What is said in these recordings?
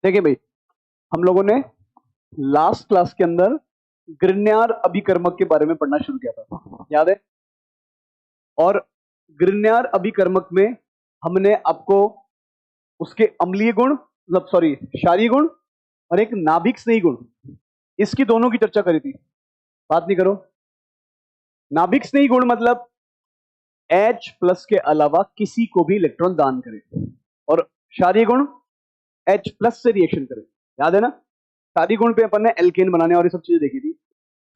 देखिए भाई, हम लोगों ने लास्ट क्लास के अंदर ग्रिग्नार्ड अभिकर्मक के बारे में पढ़ना शुरू किया था, याद है? और ग्रिग्नार्ड अभिकर्मक में हमने आपको उसके अम्लीय गुण, मतलब सॉरी क्षारीय गुण और एक नाभिक स्नेही गुण, इसकी दोनों की चर्चा करी थी। बात नहीं करो। नाभिक स्नेही गुण मतलब H प्लस के अलावा किसी को भी इलेक्ट्रॉन दान करे, और क्षारीय गुण H प्लस से रिएक्शन करे। याद है ना? क्षारीय गुण पे अपन ने एल्केन बनाने और ये सब चीजें देखी थी।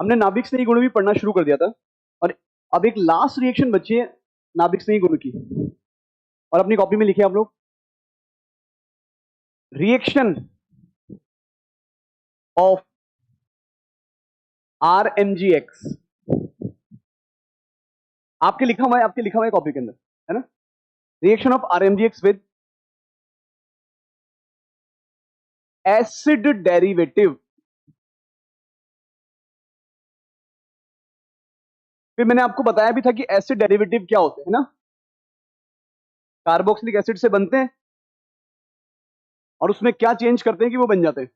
हमने नाभिक स्नेही गुण भी पढ़ना शुरू कर दिया था, और अब एक लास्ट रिएक्शन बची है नाभिक स्नेही गुण की, और अपनी कॉपी में लिखे आप लोग, रिएक्शन ऑफ RMgX। आपके लिखा हुआ है कॉपी के अंदर, है ना? Reaction of RMgX with acid derivative. फिर मैंने आपको बताया भी था कि एसिड डेरिवेटिव क्या होते हैं ना, कार्बोक्सिलिक एसिड से बनते हैं और उसमें क्या चेंज करते हैं कि वो बन जाते हैं।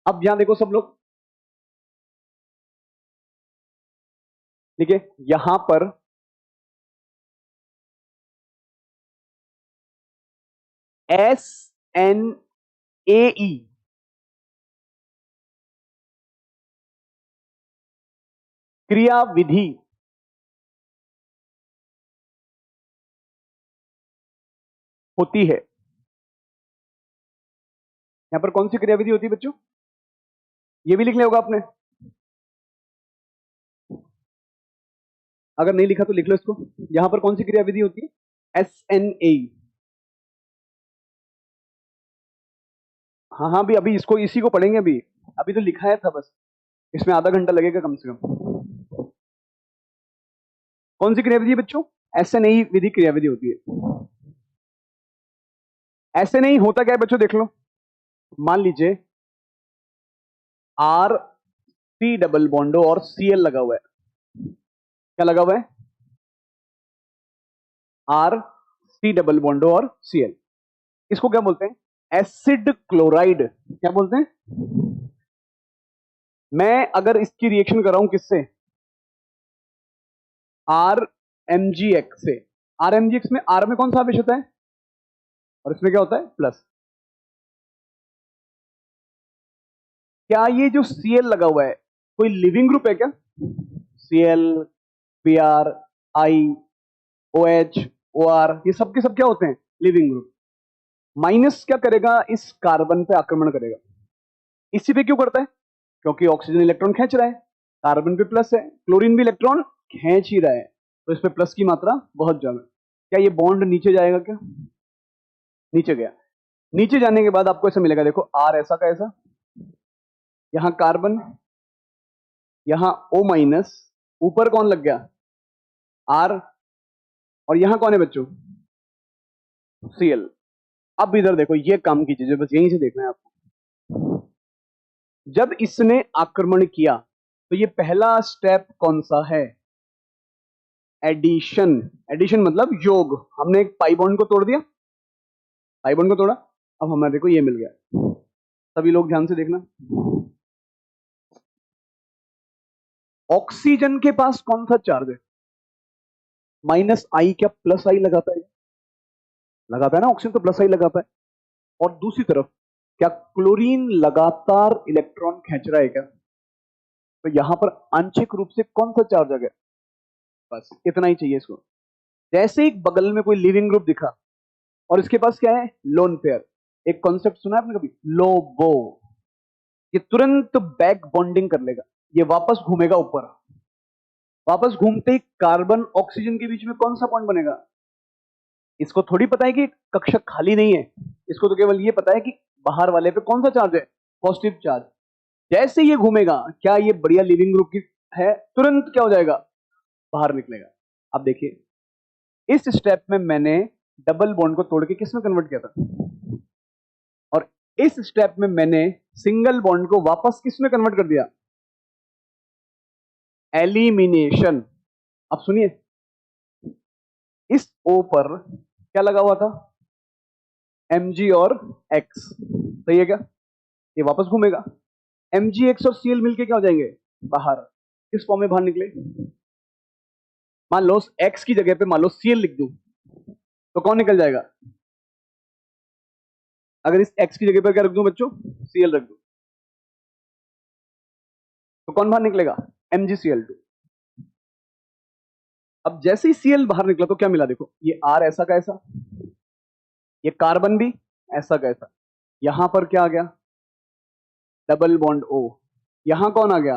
अब यहां देखो सब लोग, देखिए यहां पर SNAE क्रिया विधि होती है। यहां पर कौन सी क्रिया विधि होती है बच्चों? ये भी लिख लिया होगा आपने, अगर नहीं लिखा तो लिख लो इसको। यहां पर कौन सी क्रिया विधि होती है? SNAE। हाँ हाँ भी, अभी इसको इसी को पढ़ेंगे। अभी अभी तो लिखा है था बस, इसमें आधा घंटा लगेगा कम से कम। कौन सी क्रिया विधि है बच्चों? SNAE विधि क्रिया विधि होती है। SNAE होता क्या है बच्चों, देख लो। मान लीजिए RC डबल बॉन्डो और Cl लगा हुआ है। क्या लगा हुआ है? RC डबल बॉन्डो और Cl। इसको क्या बोलते हैं? Acid chloride. क्या बोलते हैं? मैं अगर इसकी रिएक्शन कर रहा हूं किससे? RMgX से। RMgX में R में कौन सा आवेश होता है और इसमें क्या होता है? प्लस। क्या ये जो Cl लगा हुआ है कोई लिविंग ग्रुप है क्या? Cl, Br, I, OH, OR, ये सब के सब क्या होते हैं? Leaving group. माइनस क्या करेगा? इस कार्बन पे आक्रमण करेगा। इसी पे क्यों करता है? क्योंकि ऑक्सीजन इलेक्ट्रॉन खींच रहा है, कार्बन पे प्लस है, क्लोरीन भी इलेक्ट्रॉन खींच ही रहा है, तो इस पे प्लस की मात्रा बहुत ज्यादा। क्या ये बॉन्ड नीचे जाएगा क्या? नीचे गया। नीचे जाने के बाद आपको ऐसा मिलेगा, देखो R ऐसा का ऐसा, यहां कार्बन, यहां O माइनस, ऊपर कौन लग गया? R, और यहां कौन है बच्चों? Cl। अब इधर देखो, ये काम की चीजें बस यहीं से देखना है आपको। जब इसने आक्रमण किया तो ये पहला स्टेप कौन सा है? एडिशन। एडिशन मतलब योग। हमने एक पाई बॉन्ड को तोड़ दिया, पाई बॉन्ड को तोड़ा, अब हमारे देखो ये मिल गया। सभी लोग ध्यान से देखना, ऑक्सीजन के पास कौन सा चार्ज है? -I। क्या प्लस आई लगाता है? लगाता है ना, ऑक्सीजन तो प्लस आई लगाता है। और दूसरी तरफ क्या क्लोरीन लगातार इलेक्ट्रॉन खींच रहा है क्या? तो यहां पर आंशिक रूप से कौन सा चार्ज आ गया? बस इतना ही चाहिए इसको। जैसे ही बगल में कोई लिविंग ग्रुप दिखा और इसके पास क्या है? Lone pair. एक कॉन्सेप्ट सुना है आपने कभी? लोबो। ये तुरंत बैक बॉन्डिंग कर लेगा, ये वापस घूमेगा ऊपर। वापस घूमते ही कार्बन ऑक्सीजन के बीच में कौन सा बॉन्ड बनेगा? इसको थोड़ी पता है कि कक्षा खाली नहीं है, इसको तो केवल ये पता है कि बाहर वाले पे कौन सा चार्ज है? Positive charge. जैसे ये घूमेगा, क्या ये बढ़िया लिविंग ग्रुप की है? तुरंत क्या हो जाएगा? बाहर निकलेगा। अब देखिए, इस स्टेप में मैंने डबल बॉन्ड को तोड़ के किस में कन्वर्ट किया था, और इस स्टेप में मैंने सिंगल बॉन्ड को वापस किस में कन्वर्ट कर दिया? एलिमिनेशन। अब सुनिए, इस O पर क्या लगा हुआ था, Mg और X, सही है क्या, ये वापस घूमेगा, MgX और Cl मिलके क्या हो जाएंगे, बाहर, किस फॉर्म में बाहर निकले, मान लो X की जगह पे मान लो Cl लिख दूं तो कौन निकल जाएगा, अगर इस X की जगह पर क्या रख दूं बच्चों, Cl रख दूं तो कौन बाहर निकलेगा, MgCl2। अब जैसे ही Cl बाहर निकला तो क्या मिला, देखो ये R ऐसा का ऐसा, ये कार्बन भी ऐसा का ऐसा, यहां पर क्या आ गया, डबल बॉन्ड O, यहां कौन आ गया,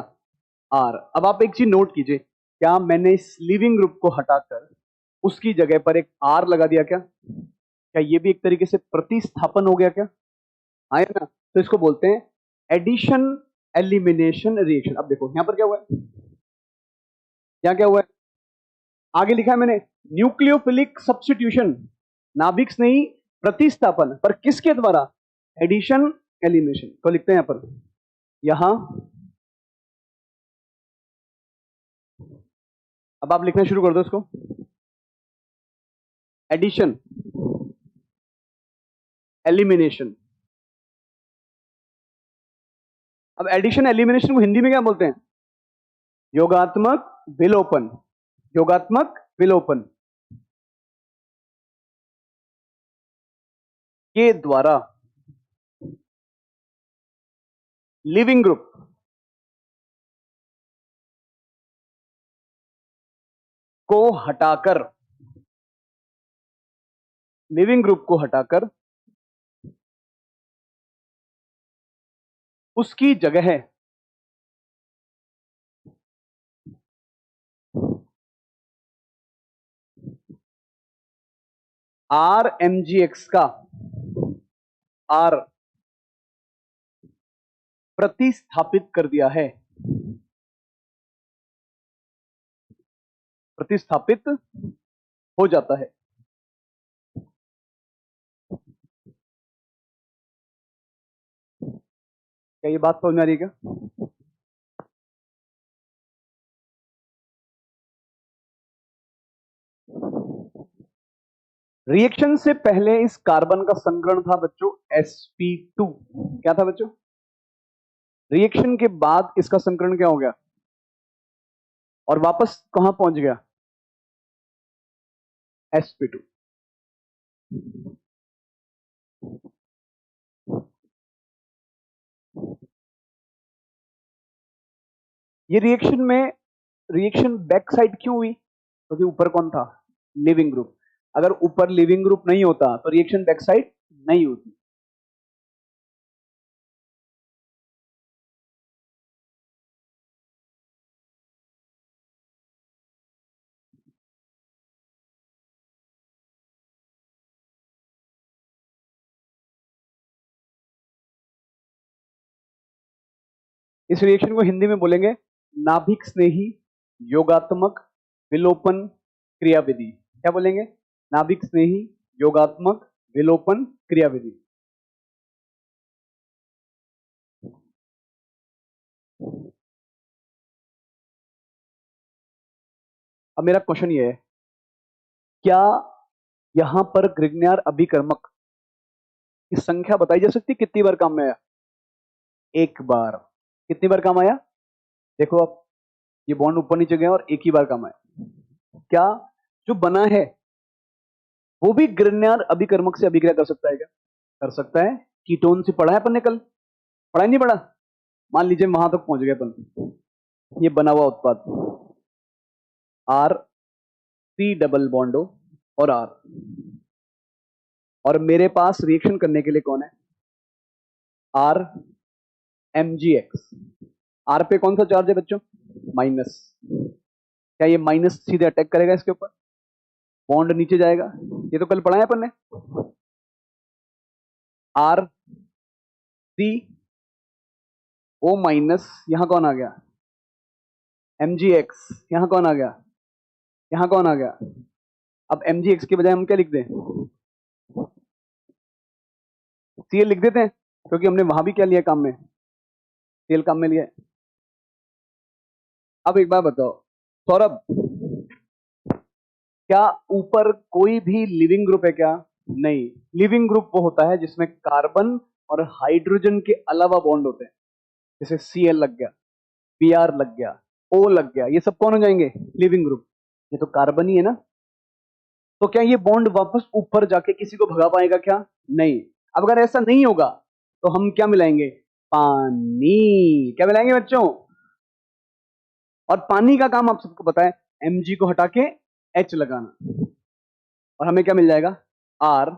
R। अब आप एक चीज नोट कीजिए, क्या मैंने इस लिविंग ग्रुप को हटाकर उसकी जगह पर एक R लगा दिया, क्या ये भी एक तरीके से प्रतिस्थापन हो गया क्या, हाँ ना, तो इसको बोलते हैं एडिशन एलिमिनेशन रिएक्शन। अब देखो यहां पर क्या हुआ है, यहां क्या हुआ है, आगे लिखा है मैंने न्यूक्लियोफिलिक सब्स्टिट्यूशन, नाभिक्स नहीं प्रतिस्थापन, पर किसके द्वारा, एडिशन एलिमिनेशन, तो लिखते हैं यहां पर, यहां, अब आप लिखना शुरू कर दो इसको, एडिशन एलिमिनेशन। अब एडिशन एलिमिनेशन को हिंदी में क्या बोलते हैं, योगात्मक विलोपन, योगात्मक विलोपन के द्वारा लिविंग ग्रुप को हटाकर, लिविंग ग्रुप को हटाकर उसकी जगह RMgX का R प्रतिस्थापित कर दिया है, प्रतिस्थापित हो जाता है। क्या ये बात समझ में आ रही है क्या, रिएक्शन से पहले इस कार्बन का संकरण था बच्चों sp2, क्या था बच्चों, रिएक्शन के बाद इसका संकरण क्या हो गया और वापस कहां पहुंच गया, sp2। ये रिएक्शन में, रिएक्शन बैक साइड क्यों हुई, क्योंकि ऊपर कौन था, लिविंग ग्रुप, अगर ऊपर लिविंग ग्रुप नहीं होता तो रिएक्शन बैक साइड नहीं होती। इस रिएक्शन को हिंदी में बोलेंगे नाभिक स्नेही योगात्मक विलोपन क्रियाविधि, क्या बोलेंगे, नाभिक स्नेही योगात्मक विलोपन क्रियाविधि। अब मेरा क्वेश्चन ये है, क्या यहां पर ग्रिग्नियर अभिकर्मक की संख्या बताई जा सकती, कितनी बार काम में आया, एक बार, कितनी बार काम आया, देखो अब ये बॉन्ड ऊपर नीचे गया और एक ही बार काम आया, क्या जो बना है वो भी ग्रिग्नियर अभिकर्मक से अभिक्रिया कर सकता है क्या, कर सकता है, कीटोन से पढ़ा है अपन ने कल, पढ़ा ही नहीं पढ़ा, मान लीजिए वहां तक पहुंच गए अपन, ये बना हुआ उत्पाद R C डबल बॉन्डो और R, और मेरे पास रिएक्शन करने के लिए कौन है, R MgX, R पे कौन सा चार्ज है बच्चों, माइनस, क्या ये माइनस सीधे अटैक करेगा इसके ऊपर, बॉन्ड नीचे जाएगा, ये तो कल पढ़ा है अपन ने, R C O माइनस, यहां कौन आ गया, MgX, यहां कौन आ गया, यहां कौन आ गया, अब MgX के बजाय हम क्या लिख दें, Cl लिख देते हैं, क्योंकि हमने वहां भी क्या लिया काम में, Cl काम में लिया है। अब एक बार बताओ सौरभ, क्या ऊपर कोई भी लिविंग ग्रुप है क्या? नहीं। लिविंग ग्रुप वो होता है जिसमें कार्बन और हाइड्रोजन के अलावा बॉन्ड होते हैं, जैसे Cl लग गया, Br लग गया, O लग गया, ये सब कौन हो जाएंगे? Leaving group. ये तो कार्बन ही है ना। तो क्या ये बॉन्ड वापस ऊपर जाके किसी को भगा पाएगा क्या? नहीं। अब अगर ऐसा नहीं होगा तो हम क्या मिलाएंगे? पानी। क्या मिलाएंगे बच्चों? और पानी का काम आप सबको पता है, Mg को हटा के H लगाना, और हमें क्या मिल जाएगा? R,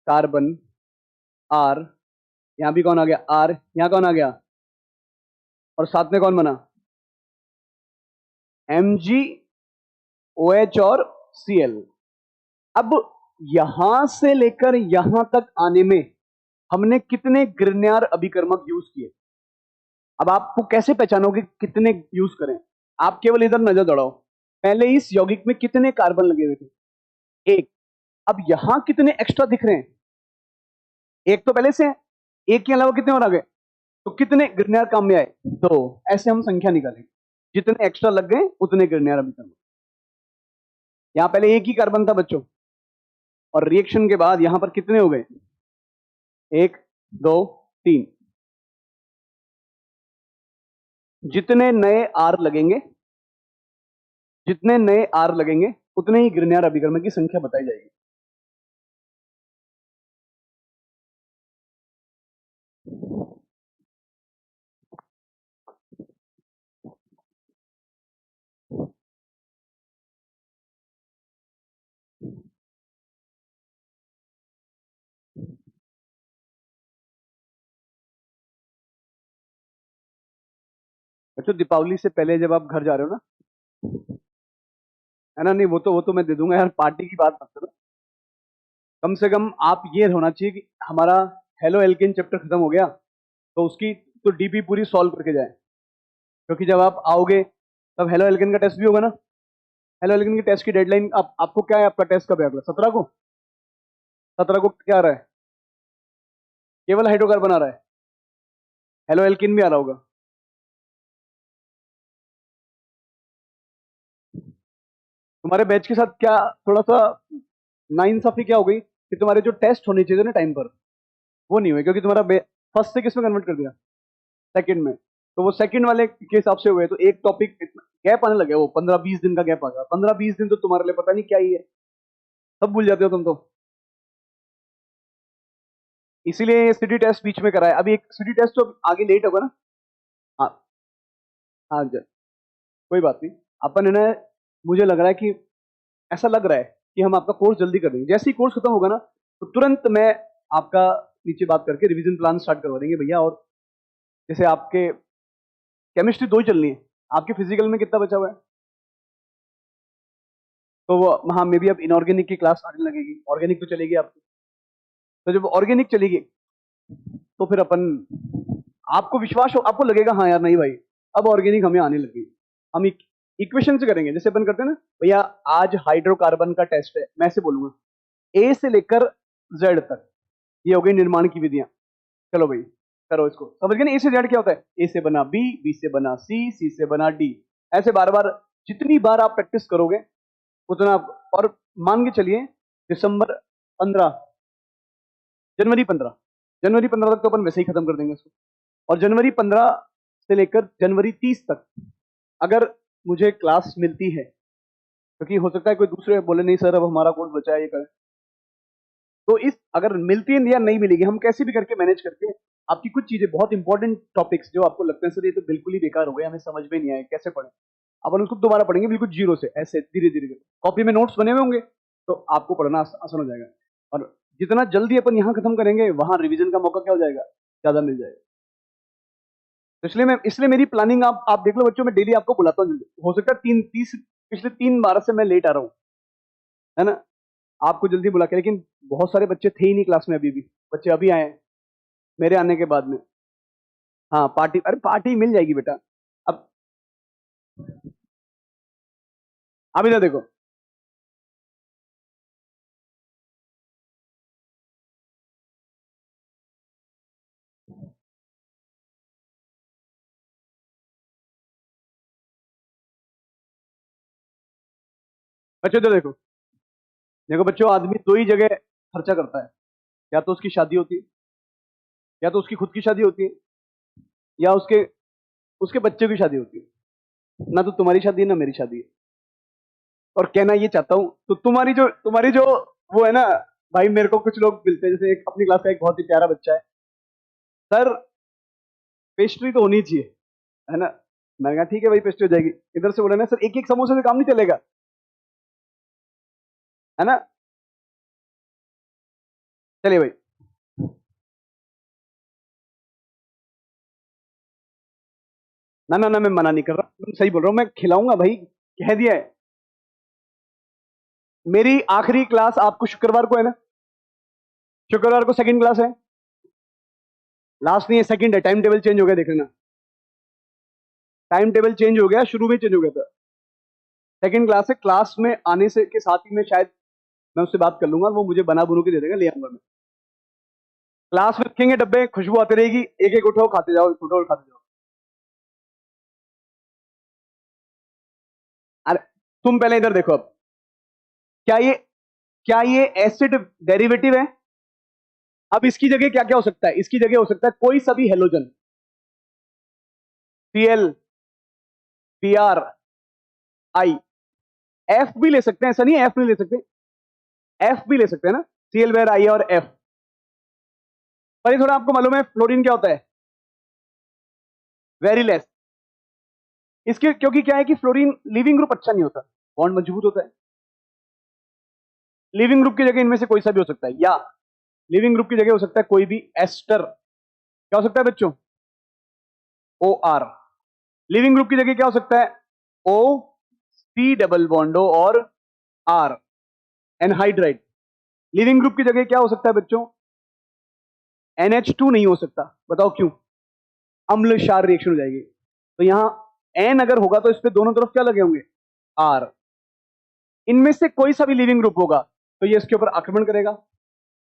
कार्बन, R, यहां भी कौन आ गया? R, यहां कौन आ गया? और साथ में कौन बना? Mg, OH और Cl। अब यहां से लेकर यहां तक आने में हमने कितने ग्रिग्नार्ड अभिकर्मक यूज किए? अब आपको कैसे पहचानोगे कितने यूज करें? आप केवल इधर नजर दौड़ाओ, पहले इस यौगिक में कितने कार्बन लगे हुए थे? एक। अब यहां कितने एक्स्ट्रा दिख रहे हैं? एक तो पहले से है, एक के अलावा कितने और आ गए? तो कितने ग्रिग्नार्ड काम में आए? दो। ऐसे हम संख्या निकालेंगे, जितने एक्स्ट्रा लग गए उतने ग्रिग्नार्ड अभिकर्मक। यहां पहले एक ही कार्बन था बच्चों, और रिएक्शन के बाद यहां पर कितने हो गए? एक, दो, तीन। जितने नए आर लगेंगे, जितने नए आर लगेंगे उतने ही ग्रिग्नार्ड अभिकर्मक की संख्या बताई जाएगी। बच्चों दीपावली से पहले जब आप घर जा रहे हो ना, है ना, नहीं वो तो मैं दे दूंगा यार, पार्टी की बात मत करो। कम से कम आप ये होना चाहिए कि हमारा हेलो एल्केन चैप्टर खत्म हो गया तो उसकी तो डीपी पूरी सॉल्व करके जाए, क्योंकि जब आप आओगे तब हेलो एल्केन का टेस्ट भी होगा ना। हेलो एल्केन के टेस्ट की डेडलाइन आपको क्या है? आपका टेस्ट कब है? अगला 17 को। 17 को क्या आ रहा है? केवल हाइड्रोकार्बन आ रहा है, हेलो एल्केन भी आ रहा होगा। तुम्हारे बैच के साथ क्या थोड़ा सा नाइंसाफी क्या हो गई कि तुम्हारे जो टेस्ट होने चाहिए ना टाइम पर, वो नहीं हुए, क्योंकि तुम्हारा फर्स्ट से किसमें कन्वर्ट कर दिया? सेकंड में। तो वो सेकंड वाले के हिसाब से हुए, तो एक टॉपिक गैप आने लगे, वो 15-20 दिन का गैप आ गया। 15-20 दिन तो तुम्हारे लिए पता नहीं क्या ही है, सब भूल जाते हो तुम तो। इसीलिए सिटी टेस्ट बीच में कराया। अभी एक सिटी टेस्ट तो आगे लेट होगा ना। हाँ। हाँ जी, कोई बात नहीं। अपन है ना, मुझे लग रहा है कि ऐसा लग रहा है कि हम आपका कोर्स जल्दी कर देंगे। जैसे ही कोर्स खत्म होगा ना, तो तुरंत मैं आपका नीचे बात करके रिवीजन प्लान स्टार्ट करवा देंगे भैया। और जैसे आपके केमिस्ट्री 2 ही चलनी है, आपके फिजिकल में कितना बचा हुआ है? तो वो हाँ, मे भी अब इनऑर्गेनिक की क्लास आने लगेगी, ऑर्गेनिक तो चलेगी आपकी। तो जब ऑर्गेनिक चलेगी तो फिर अपन, आपको विश्वास हो, आपको लगेगा हाँ यार नहीं भाई, अब ऑर्गेनिक हमें आने लगी। हम इक्वेशन से करेंगे, जैसे अपन करते हैं ना भैया, आज हाइड्रोकार्बन का टेस्ट है, मैं ऐसे बोलूंगा ए से लेकर जेड तक, ये हो गई निर्माण की विधियां। चलो भाई करो इसको, समझ गए ना? ए से जेड क्या होता है? ए से बना बी, बी से बना सी, सी से बना डी। ऐसे बार बार, जितनी बार आप प्रैक्टिस करोगे उतना और मान के चलिए दिसंबर 15, जनवरी 15 तक तो अपन वैसे ही खत्म कर देंगे इसको। और जनवरी 15 से लेकर जनवरी 30 तक अगर मुझे क्लास मिलती है, क्योंकि हो सकता है कोई दूसरे बोले नहीं सर अब हमारा कोर्स बचा है ये करें, तो इस अगर मिलती है या नहीं मिलेगी, हम कैसे भी करके मैनेज करके आपकी कुछ चीजें, बहुत इंपॉर्टेंट टॉपिक्स जो आपको लगते हैं सर ये तो बिल्कुल ही बेकार हो गए, हमें समझ में नहीं आए कैसे पढ़े, अपन उसको दोबारा पढ़ेंगे बिल्कुल जीरो से, ऐसे धीरे धीरे। कॉपी में नोट्स बने हुए होंगे तो आपको पढ़ना आसान हो जाएगा। और जितना जल्दी अपन यहाँ खत्म करेंगे वहां रिवीजन का मौका क्या हो जाएगा? ज्यादा मिल जाएगा। तो इसलिए मेरी प्लानिंग आप देख लो बच्चों, मैं डेली आपको बुलाता हूँ जल्दी। हो सकता है 3-30 पिछले 3 बार से मैं लेट आ रहा हूँ, है ना, आपको जल्दी बुला के। लेकिन बहुत सारे बच्चे थे ही नहीं क्लास में, अभी भी बच्चे अभी आए हैं मेरे आने के बाद में। हाँ पार्टी, अरे पार्टी मिल जाएगी बेटा। अब अभी तो देखो, बच्चों इधर देखो, देखो बच्चों, आदमी दो ही जगह खर्चा करता है, या तो उसकी शादी होती है, या तो उसकी खुद की शादी होती है, या उसके उसके बच्चे की शादी होती है। ना तो तुम्हारी शादी है ना मेरी शादी है। और कहना ये चाहता हूं, तो तुम्हारी जो वो है ना भाई, मेरे को कुछ लोग मिलते हैं, जैसे एक अपनी क्लास का एक बहुत ही प्यारा बच्चा है, सर पेस्ट्री तो होनी चाहिए, है ना। मैंने कहा ठीक है भाई, पेस्ट्री हो जाएगी। इधर से बोला ना सर, एक एक समोसे से काम नहीं चलेगा, है ना। चलिए भाई, ना ना ना, मैं मना नहीं कर रहा, तुम सही बोल रहा हूँ, मैं खिलाऊंगा भाई, कह दिया है। मेरी आखिरी क्लास आपको शुक्रवार को है ना, शुक्रवार को सेकंड क्लास है, लास्ट नहीं है, सेकंड है। टाइम टेबल चेंज हो गया, देख लेना, टाइम टेबल चेंज हो गया, शुरू में चेंज हो गया था। सेकंड क्लास है, क्लास में आने से के साथ ही मैं शायद मैं उससे बात कर लूंगा, वो मुझे बना बुनू के दे देगा, ले आऊंगा मैं। क्लास में रखेंगे डब्बे, खुशबू आती रहेगी, एक एक उठाओ खाते जाओ, उठाओ और खाते जाओ। अरे तुम पहले इधर देखो, अब क्या ये एसिड डेरिवेटिव है? अब इसकी जगह क्या क्या हो सकता है? इसकी जगह हो सकता है कोई सा भी halogen, Cl, Br, I। F भी ले सकते हैं, ऐसा नहीं है F नहीं ले सकते, F भी ले सकते हैं ना, Cl, Br, I और F। पर ये थोड़ा आपको मालूम है फ्लोरीन क्या होता है? Very less. इसके क्योंकि क्या है कि फ्लोरीन लिविंग ग्रुप अच्छा नहीं होता, बॉन्ड मजबूत होता है। लिविंग ग्रुप की जगह इनमें से कोई सा भी हो सकता है, या लिविंग ग्रुप की जगह हो सकता है कोई भी एस्टर। क्या हो सकता है बच्चों? O R. लिविंग ग्रुप की जगह क्या हो सकता है? ओ सी डबल बॉन्डो और आर, एनहाइड्राइड। लिविंग ग्रुप की जगह क्या हो सकता है बच्चों? NH2 नहीं हो सकता, बताओ क्यों? अम्ल क्षार रिएक्शन हो जाएगी। तो यहां N अगर होगा तो इस पे दोनों तरफ क्या लगे होंगे? R। इनमें से कोई सा भी लिविंग ग्रुप होगा तो ये इसके ऊपर आक्रमण करेगा,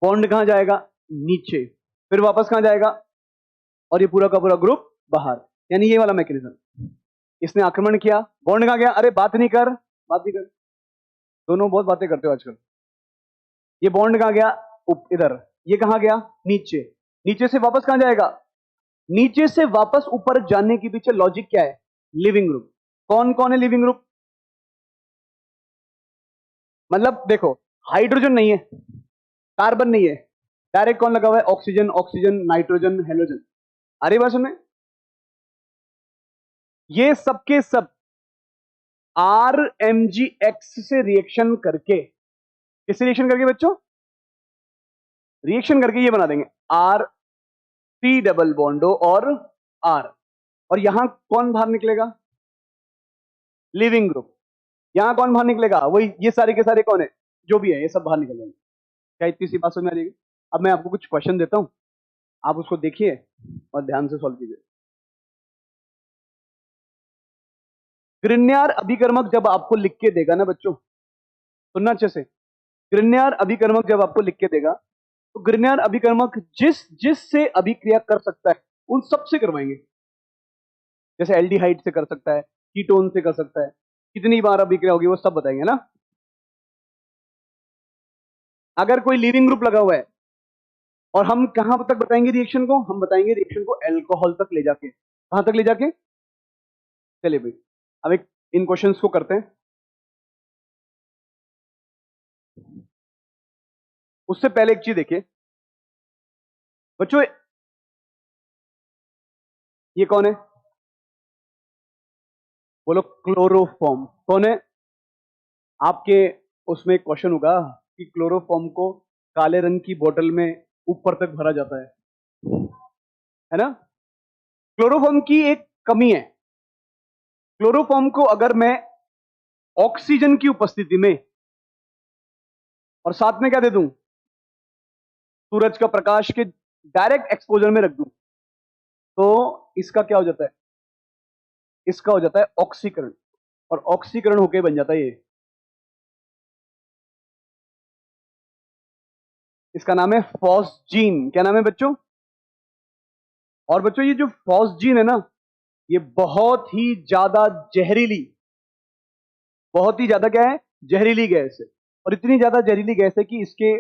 बॉन्ड कहां जाएगा? नीचे, फिर वापस कहां जाएगा? और ये पूरा का पूरा ग्रुप बाहर। यानी ये वाला मैकेनिज्म, इसने आक्रमण किया, बॉन्ड कहां गया? अरे बात नहीं कर, बात नहीं कर, दोनों बहुत बातें करते हो आजकल। ये बॉन्ड कहां गया? इधर। ये कहां गया? नीचे। नीचे से वापस कहां जाएगा? नीचे से वापस ऊपर जाने के पीछे लॉजिक क्या है? Leaving group. कौन कौन है लिविंग ग्रुप? मतलब देखो, हाइड्रोजन नहीं है, कार्बन नहीं है, डायरेक्ट कौन लगा हुआ है? Oxygen, oxygen, nitrogen, halogen. अरे बात सुनने, ये सबके सब RMgX से रिएक्शन करके, किससे रिएक्शन करके बच्चों? रिएक्शन करके ये बना देंगे R C डबल बॉन्डो और R। और यहां कौन बाहर निकलेगा? Leaving group. यहां कौन बाहर निकलेगा? वही ये सारे के सारे कौन है, जो भी है ये सब बाहर निकल जाएंगे। क्या इतनी सी बात समझ में आ जाएगी? अब मैं आपको कुछ क्वेश्चन देता हूं, आप उसको देखिए और ध्यान से सॉल्व कीजिए। ग्रिन्यार अभिकर्मक जब आपको लिख के देगा ना बच्चों, सुनना अच्छे से, ग्रिन्यार अभिकर्मक जब आपको लिख के देगा, तो ग्रिन्यार अभिकर्मक जिस जिस से अभिक्रिया कर सकता है उन सब से करवाएंगे। जैसे एल्डिहाइड से कर सकता है, कीटोन से कर सकता है, कितनी बार अभिक्रिया होगी वो सब बताएंगे ना। अगर कोई लिविंग ग्रुप लगा हुआ है, और हम कहां तक बताएंगे रिएक्शन को? हम बताएंगे रिएक्शन को एल्कोहल तक ले जाके, कहां तक ले जाके? चलिए भाई, अब एक इन क्वेश्चंस को करते हैं। उससे पहले एक चीज देखिए बच्चों, ये कौन है? बोलो, क्लोरोफॉर्म। कौन है? आपके उसमें क्वेश्चन होगा कि क्लोरोफॉर्म को काले रंग की बोतल में ऊपर तक भरा जाता है ना। क्लोरोफॉर्म की एक कमी है, क्लोरोफॉर्म को अगर मैं ऑक्सीजन की उपस्थिति में और साथ में क्या दे दूं? सूरज का प्रकाश के डायरेक्ट एक्सपोजर में रख दूं, तो इसका क्या हो जाता है? इसका हो जाता है ऑक्सीकरण, और ऑक्सीकरण होके बन जाता है ये। इसका नाम है फॉस्जीन। क्या नाम है बच्चों? और बच्चों ये जो फॉस्जीन है ना, ये बहुत ही ज्यादा जहरीली, बहुत ही ज्यादा क्या है? जहरीली गैस है, और इतनी ज्यादा जहरीली गैस है कि इसके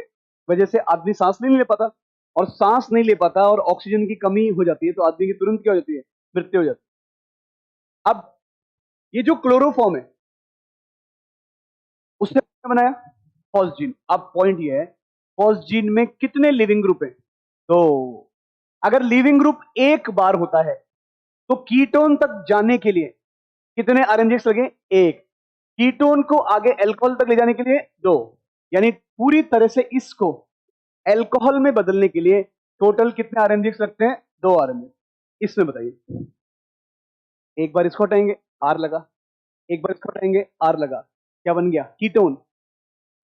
वजह से आदमी सांस नहीं ले पाता, और सांस नहीं ले पाता और ऑक्सीजन की कमी हो जाती है तो आदमी की तुरंत क्या हो जाती है, मृत्यु हो जाती है। अब ये जो क्लोरोफॉर्म है उसने क्या बनाया, फॉस्जीन। अब पॉइंट ये है, फॉस्जीन में कितने लिविंग ग्रुप हैं? तो अगर लिविंग ग्रुप एक बार होता है तो कीटोन तक जाने के लिए कितने आरएनजीएक्स लगे? एक। कीटोन को आगे अल्कोहल तक ले जाने के लिए दो। यानी पूरी तरह से इसको अल्कोहल में बदलने के लिए टोटल कितने आरएनजीएक्स लगते हैं? दो आरएनजीएक्स। इसमें बताइए, एक बार इसको हटाएंगे आर लगा, एक बार इसको हटाएंगे आर लगा, क्या बन गया? कीटोन।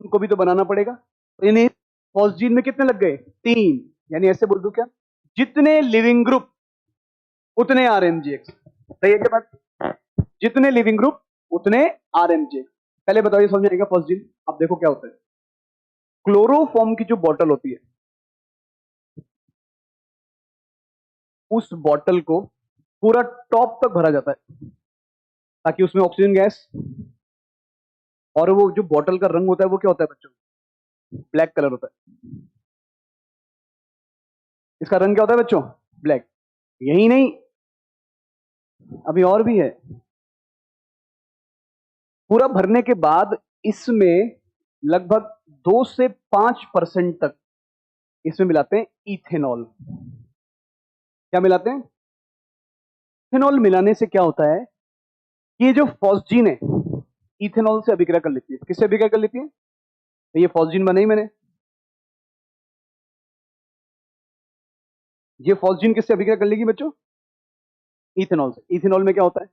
उनको भी तो बनाना पड़ेगा, तो यानी फॉस्जीन में कितने लग गए? तीन। यानी ऐसे बोल दूं क्या, जितने लिविंग ग्रुप उतने आरएनजीएक्स। सही है क्या बात? जितने लिविंग ग्रुप उतने आरएनजीएक्स। पहले बताओ ये समझ आएगा फॉस्जीन। अब देखो क्या होता है, क्लोरोफॉर्म की जो बॉटल होती है उस बॉटल को पूरा टॉप तक भरा जाता है ताकि उसमें ऑक्सीजन गैस, और वो जो बॉटल का रंग होता है वो क्या होता है बच्चों? ब्लैक कलर होता है। इसका रंग क्या होता है बच्चों? ब्लैक। यही नहीं, अभी और भी है। पूरा भरने के बाद इसमें लगभग 2 से 5% तक इसमें मिलाते हैं इथेनॉल। क्या मिलाते हैं? इथेनॉल मिलाने से क्या होता है, ये जो फॉस्जीन है इथेनॉल से अभिक्रिया कर लेती है। किससे अभिक्रिया कर लेती है? तो ये फॉस्जीन बनाई मैंने, ये फॉस्जीन किससे अभिक्रिया कर लेगी बच्चों? इथेनॉल से। इथेनॉल में क्या होता है?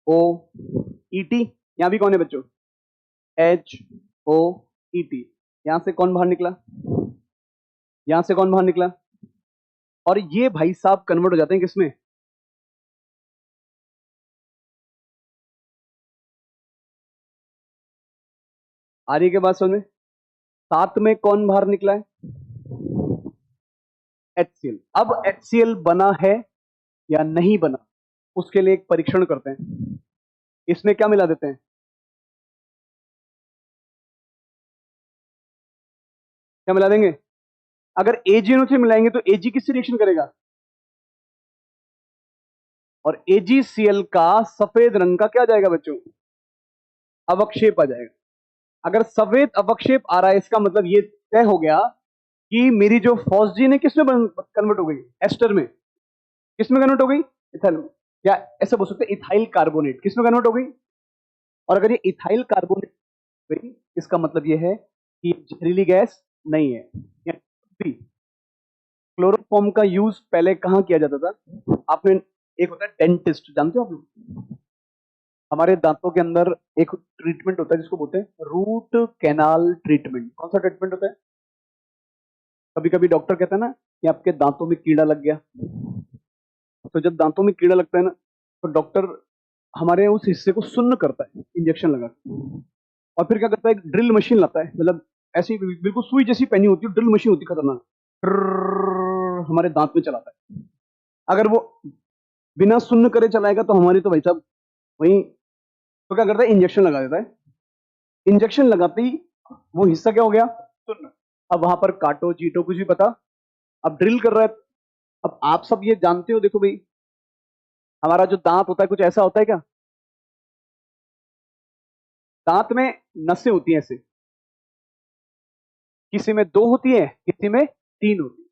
HOET। यहां भी कौन है बच्चों? HOET। यहां से कौन बाहर निकला? यहां से कौन बाहर निकला? और ये भाई साहब कन्वर्ट हो जाते हैं किसमें? आ रही है के बाद समझ में? साथ में कौन बाहर निकला है? HCl। अब HCl बना है या नहीं बना, उसके लिए एक परीक्षण करते हैं। इसमें क्या मिला देते हैं? क्या मिला देंगे? अगर AgNO से मिलाएंगे तो Ag किससे रिएक्शन करेगा? और AgCl का सफेद रंग का क्या जाएगा बच्चों? अवक्षेप आ जाएगा। अगर सफेद अवक्षेप आ रहा है इसका मतलब ये तय हो गया कि मेरी जो फॉस्जीन है किसमें कन्वर्ट हो गई? एस्टर में। किसमें कन्वर्ट हो गई? इथाइल में। या ऐसे बोल सकते हैं इथाइल कार्बोनेट किसमें कन्वर्ट हो गई? और अगर ये इथाइल कार्बोनेट गई इसका मतलब ये है कि जहरीली गैस नहीं है। क्लोरोफॉर्म का यूज पहले कहां किया जाता था? आपने, एक होता है डेंटिस्ट, जानते हो आप लोग? हमारे दांतों के अंदर एक ट्रीटमेंट होता है जिसको बोलते हैं रूट कैनाल ट्रीटमेंट। कौन सा ट्रीटमेंट होता है? कभी कभी डॉक्टर कहता है ना कि आपके दांतों में कीड़ा लग गया, तो जब दांतों में कीड़ा लगता है ना तो डॉक्टर हमारे उस हिस्से को सुन्न करता है इंजेक्शन लगा के। और फिर क्या करता है, एक ड्रिल मशीन लाता है, मतलब ऐसी बिल्कुल सुई जैसी पहनी होती है, ड्रिल मशीन होती है खतरनाक, हमारे दांत में चलाता है। अगर वो बिना सुन्न करे चलाएगा तो हमारी तो भाई साहब वही, तो क्या करता है, इंजेक्शन लगा देता है। इंजेक्शन लगाते ही वो हिस्सा क्या हो गया? सुन्न। अब वहां पर काटो चीटो कुछ भी पता, अब ड्रिल कर रहा है। अब आप सब ये जानते हो, देखो भाई हमारा जो दांत होता है कुछ ऐसा होता है क्या? दांत में नसें होती हैं ऐसे, किसी में 2 होती है, किसी में 3 होती है।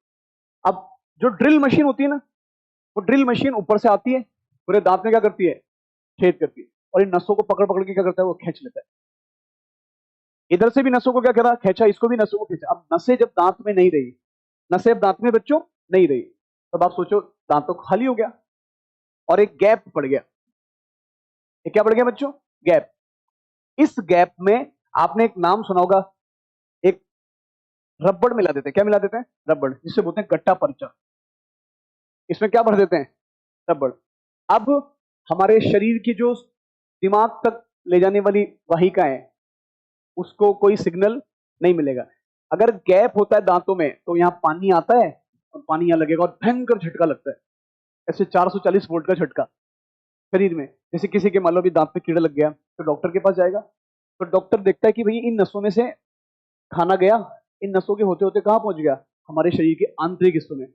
अब जो ड्रिल मशीन होती है ना, वो ड्रिल मशीन ऊपर से आती है, पूरे दांत में क्या करती है? छेद करती है, और इन नसों को पकड़ पकड़ के क्या करता है? वो खींच लेता है। इधर से भी नसों को क्या करा? खींचा, इसको भी नसों को खींचा। अब नसें जब दांत में नहीं रही, नसें अब दांत में बच्चों नहीं रही, तब आप सोचो दांत तो खाली हो गया और एक गैप पड़ गया। ये क्या पड़ गया बच्चों? गैप। इस गैप में आपने एक नाम सुना होगा, एक रबड़ मिला देते हैं। क्या मिला देते हैं? रबड़, जिससे बोलते हैं गट्टा पर्चा। इसमें क्या भर देते हैं? रबड़। अब हमारे शरीर की जो दिमाग तक ले जाने वाली वाहिका है उसको कोई सिग्नल नहीं मिलेगा। अगर गैप होता है दांतों में तो यहाँ पानी आता है और पानी यहाँ लगेगा और भयंकर झटका लगता है, ऐसे 440 वोल्ट का झटका। शरीर में। जैसे किसी के मान लो भी दांत पे कीड़ा लग गया तो डॉक्टर के पास जाएगा, तो डॉक्टर देखता है कि भाई इन नसों में से खाना गया, इन नसों के होते होते कहाँ पहुंच गया, हमारे शरीर के आंतरिक हिस्सों में।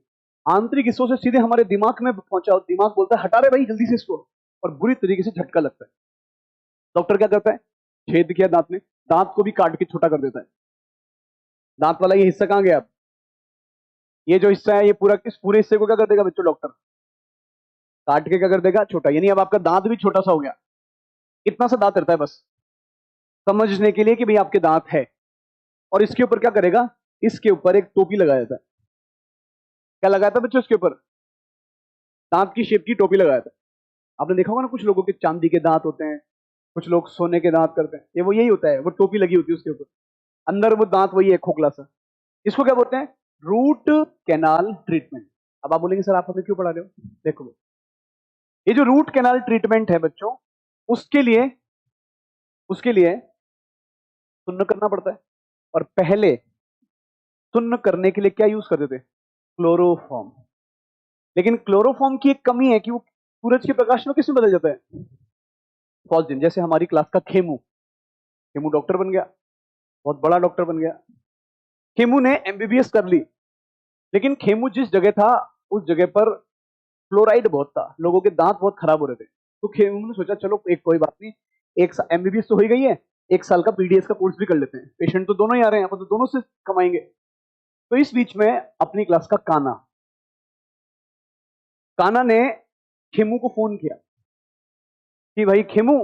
आंतरिक हिस्सों से सीधे हमारे दिमाग में पहुंचा और दिमाग बोलता है हटा रहे भाई जल्दी से इसको, और बुरी तरीके से झटका लगता है। डॉक्टर क्या करता है, छेद किया दांत में, दांत को भी काट के छोटा कर देता है। दांत वाला ये हिस्सा कहाँ गया, अब ये जो हिस्सा है ये पूरा, इस पूरे हिस्से को क्या कर देगा बच्चों, डॉक्टर काट के क्या कर देगा, छोटा। यानी अब आपका दांत भी छोटा सा हो गया। इतना सा दांत रहता है बस समझने के लिए कि भाई आपके दांत है। और इसके ऊपर क्या करेगा, इसके ऊपर एक टोपी लगाया जाता है। क्या लगाया था बच्चों, इसके ऊपर दांत की शेप की टोपी लगाया था। आपने देखा होगा ना, कुछ लोगों के चांदी के दांत होते हैं, कुछ लोग सोने के दांत करते हैं, ये वो यही होता है, वो टोपी लगी होती है उसके ऊपर, अंदर वो दांत वही है खोखला सा। इसको क्या बोलते हैं, रूट कैनाल ट्रीटमेंट। अब आप बोलेंगे सर आप हमें क्यों पढ़ा रहे हो, देखो ये जो रूट कैनाल ट्रीटमेंट है बच्चों, उसके लिए शून्य करना पड़ता है। और पहले शून्य करने के लिए क्या यूज करते थे, क्लोरोफॉर्म। लेकिन क्लोरोफॉर्म की एक कमी है कि वो सूरज के प्रकाश में किस में बदल जाता है, फॉस्जिन। जैसे हमारी क्लास का खेमू, खेमू डॉक्टर बन गया, बहुत बड़ा डॉक्टर बन गया। खेमू ने एमबीबीएस कर ली, लेकिन खेमू जिस जगह था उस जगह पर फ्लोराइड बहुत था, लोगों के दांत बहुत खराब हो रहे थे। तो खेमू ने सोचा चलो एक कोई बात नहीं, एक एमबीबीएस तो हो ही गई है, एक साल का पीडीएस का कोर्स भी कर लेते हैं, पेशेंट तो दोनों ही आ रहे हैं, तो दोनों से कमाएंगे। तो इस बीच में अपनी क्लास का काना, काना ने खेमू को फोन किया कि भाई खेमू,